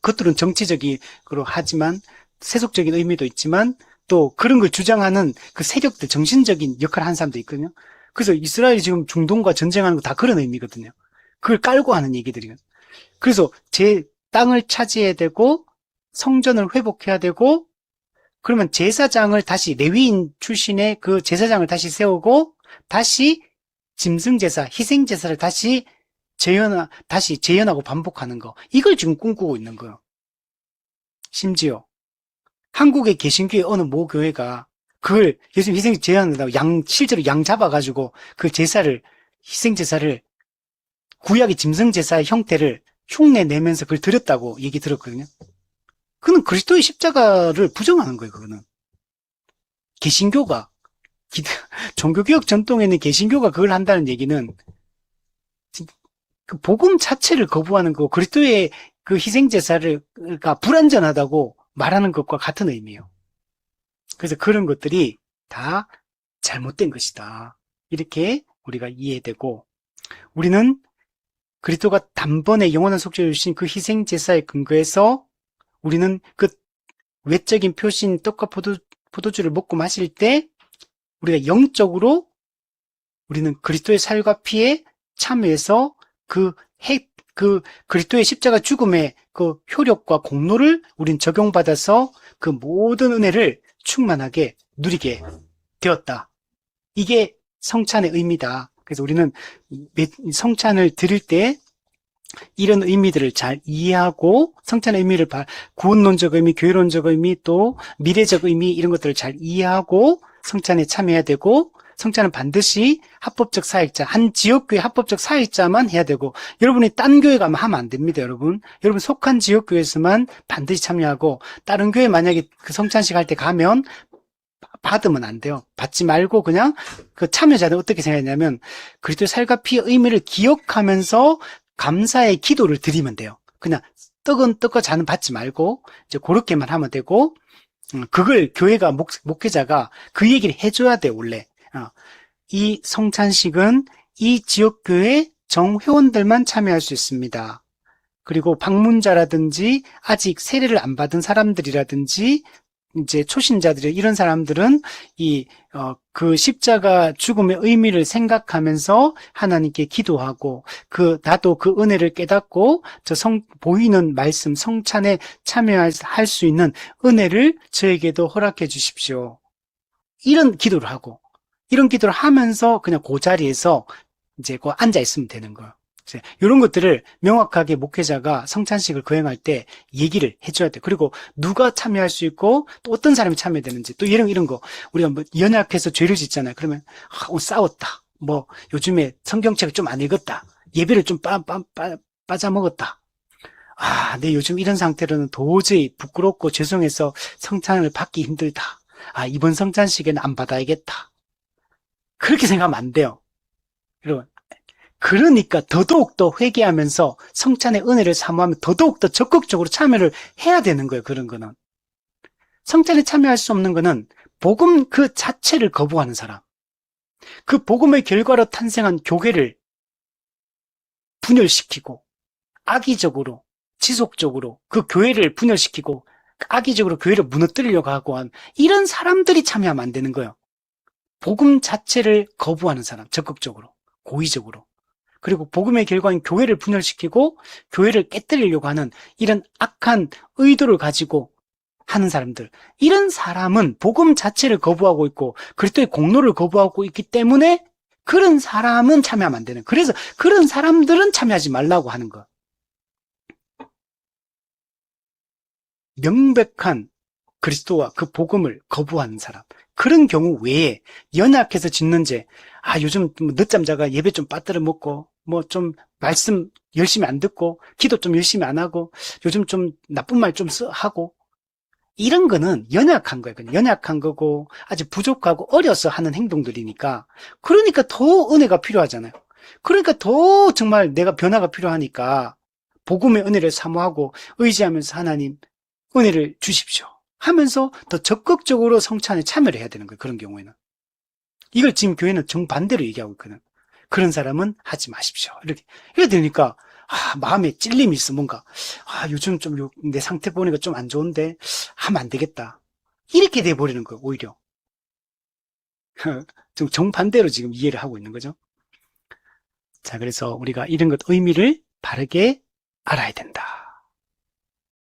그것들은 정치적으로 하지만, 세속적인 의미도 있지만, 또 그런 걸 주장하는 그 세력들, 정신적인 역할을 하는 사람도 있거든요. 그래서 이스라엘이 지금 중동과 전쟁하는 거 다 그런 의미거든요. 그걸 깔고 하는 얘기들이거든요. 그래서 제 땅을 차지해야 되고, 성전을 회복해야 되고, 그러면 제사장을 다시, 레위인 출신의 그 제사장을 다시 세우고, 다시 짐승제사, 희생제사를 다시 재현하고 반복하는 거. 이걸 지금 꿈꾸고 있는 거예요. 심지어, 한국의 개신교의 어느 모 교회가 그걸 예수님 희생 재현한다고 실제로 양 잡아가지고 그 희생제사를 구약의 짐승제사의 형태를 흉내 내면서 그걸 드렸다고 얘기 들었거든요. 그는 그리스도의 십자가를 부정하는 거예요, 그거는. 개신교가, 종교개혁 전통에 있는 개신교가 그걸 한다는 얘기는 그 복음 자체를 거부하는 거고, 그리스도의 그 희생제사가 불완전하다고 말하는 것과 같은 의미예요. 그래서 그런 것들이 다 잘못된 것이다. 이렇게 우리가 이해되고, 우리는 그리스도가 단번에 영원한 속죄를 주신 그 희생제사에 근거해서 우리는 그 외적인 표신 떡과 포도주를 먹고 마실 때 우리가 영적으로 우리는 그리스도의 살과 피에 참여해서 그 그리스도의 십자가 죽음의 그 효력과 공로를 우린 적용받아서 그 모든 은혜를 충만하게 누리게 되었다. 이게 성찬의 의미다. 그래서 우리는 성찬을 드릴 때 이런 의미들을 잘 이해하고 성찬의 의미를 구원론적 의미, 교회론적 의미, 또 미래적 의미 이런 것들을 잘 이해하고 성찬에 참여해야 되고, 성찬은 반드시 합법적 사역자, 한 지역교회 합법적 사역자만 해야 되고, 여러분이 딴 교회 가면 하면 안 됩니다, 여러분. 여러분 속한 지역교회에서만 반드시 참여하고, 다른 교회 만약에 그 성찬식 할 때 가면 받으면 안 돼요. 받지 말고 그냥 그 참여자들 어떻게 생각하냐면 그리스도의 살과 피의 의미를 기억하면서 감사의 기도를 드리면 돼요. 그냥 떡은 떡과 잔은 받지 말고 이제 그렇게만 하면 되고, 그걸 교회가 목회자가 그 얘기를 해줘야 돼. 원래 이 성찬식은 이 지역교회 정회원들만 참여할 수 있습니다. 그리고 방문자라든지 아직 세례를 안 받은 사람들이라든지 이제 초신자들이, 이런 사람들은 그 십자가 죽음의 의미를 생각하면서 하나님께 기도하고, 나도 그 은혜를 깨닫고, 보이는 말씀, 성찬에 참여할 수 있는 은혜를 저에게도 허락해 주십시오. 이런 기도를 하고, 이런 기도를 하면서 그냥 그 자리에서 이제 앉아 있으면 되는 거예요. 이런 것들을 명확하게 목회자가 성찬식을 거행할 때 얘기를 해줘야 돼. 그리고 누가 참여할 수 있고 또 어떤 사람이 참여되는지, 또 이런 거 우리가 뭐 연약해서 죄를 짓잖아요. 그러면 오늘 싸웠다, 뭐 요즘에 성경책을 좀 안 읽었다, 예배를 좀 빠져먹었다, 내 요즘 이런 상태로는 도저히 부끄럽고 죄송해서 성찬을 받기 힘들다, 이번 성찬식에는 안 받아야겠다, 그렇게 생각하면 안 돼요, 여러분. 그러니까 더더욱더 회개하면서 성찬의 은혜를 사모하면 더더욱더 적극적으로 참여를 해야 되는 거예요. 그런 거는 성찬에 참여할 수 없는 거는 복음 그 자체를 거부하는 사람, 그 복음의 결과로 탄생한 교회를 분열시키고 악의적으로 지속적으로 그 교회를 분열시키고 악의적으로 교회를 무너뜨리려고 하고 한 이런 사람들이 참여하면 안 되는 거예요. 복음 자체를 거부하는 사람, 적극적으로, 고의적으로. 그리고 복음의 결과인 교회를 분열시키고 교회를 깨뜨리려고 하는 이런 악한 의도를 가지고 하는 사람들. 이런 사람은 복음 자체를 거부하고 있고 그리스도의 공로를 거부하고 있기 때문에 그런 사람은 참여하면 안 되는. 그래서 그런 사람들은 참여하지 말라고 하는 거. 명백한 그리스도와 그 복음을 거부하는 사람. 그런 경우 외에 연약해서 짓는 죄, 요즘 늦잠 자가 예배 좀 빠뜨려 먹고 뭐 좀 말씀 열심히 안 듣고 기도 좀 열심히 안 하고 요즘 좀 나쁜 말 좀 하고 이런 거는 연약한 거예요. 그냥 연약한 거고 아주 부족하고 어려서 하는 행동들이니까 그러니까 더 은혜가 필요하잖아요. 그러니까 더 정말 내가 변화가 필요하니까 복음의 은혜를 사모하고 의지하면서 하나님 은혜를 주십시오 하면서 더 적극적으로 성찬에 참여를 해야 되는 거예요. 그런 경우에는. 이걸 지금 교회는 정반대로 얘기하고 있거든. 그런 사람은 하지 마십시오. 이렇게 되니까 마음에 찔림이 있어. 뭔가 요즘 좀 내 상태 보니까 좀 안 좋은데 하면 안 되겠다. 이렇게 돼버리는 거예요. 오히려. 좀 정반대로 지금 이해를 하고 있는 거죠. 자, 그래서 우리가 이런 것 의미를 바르게 알아야 된다.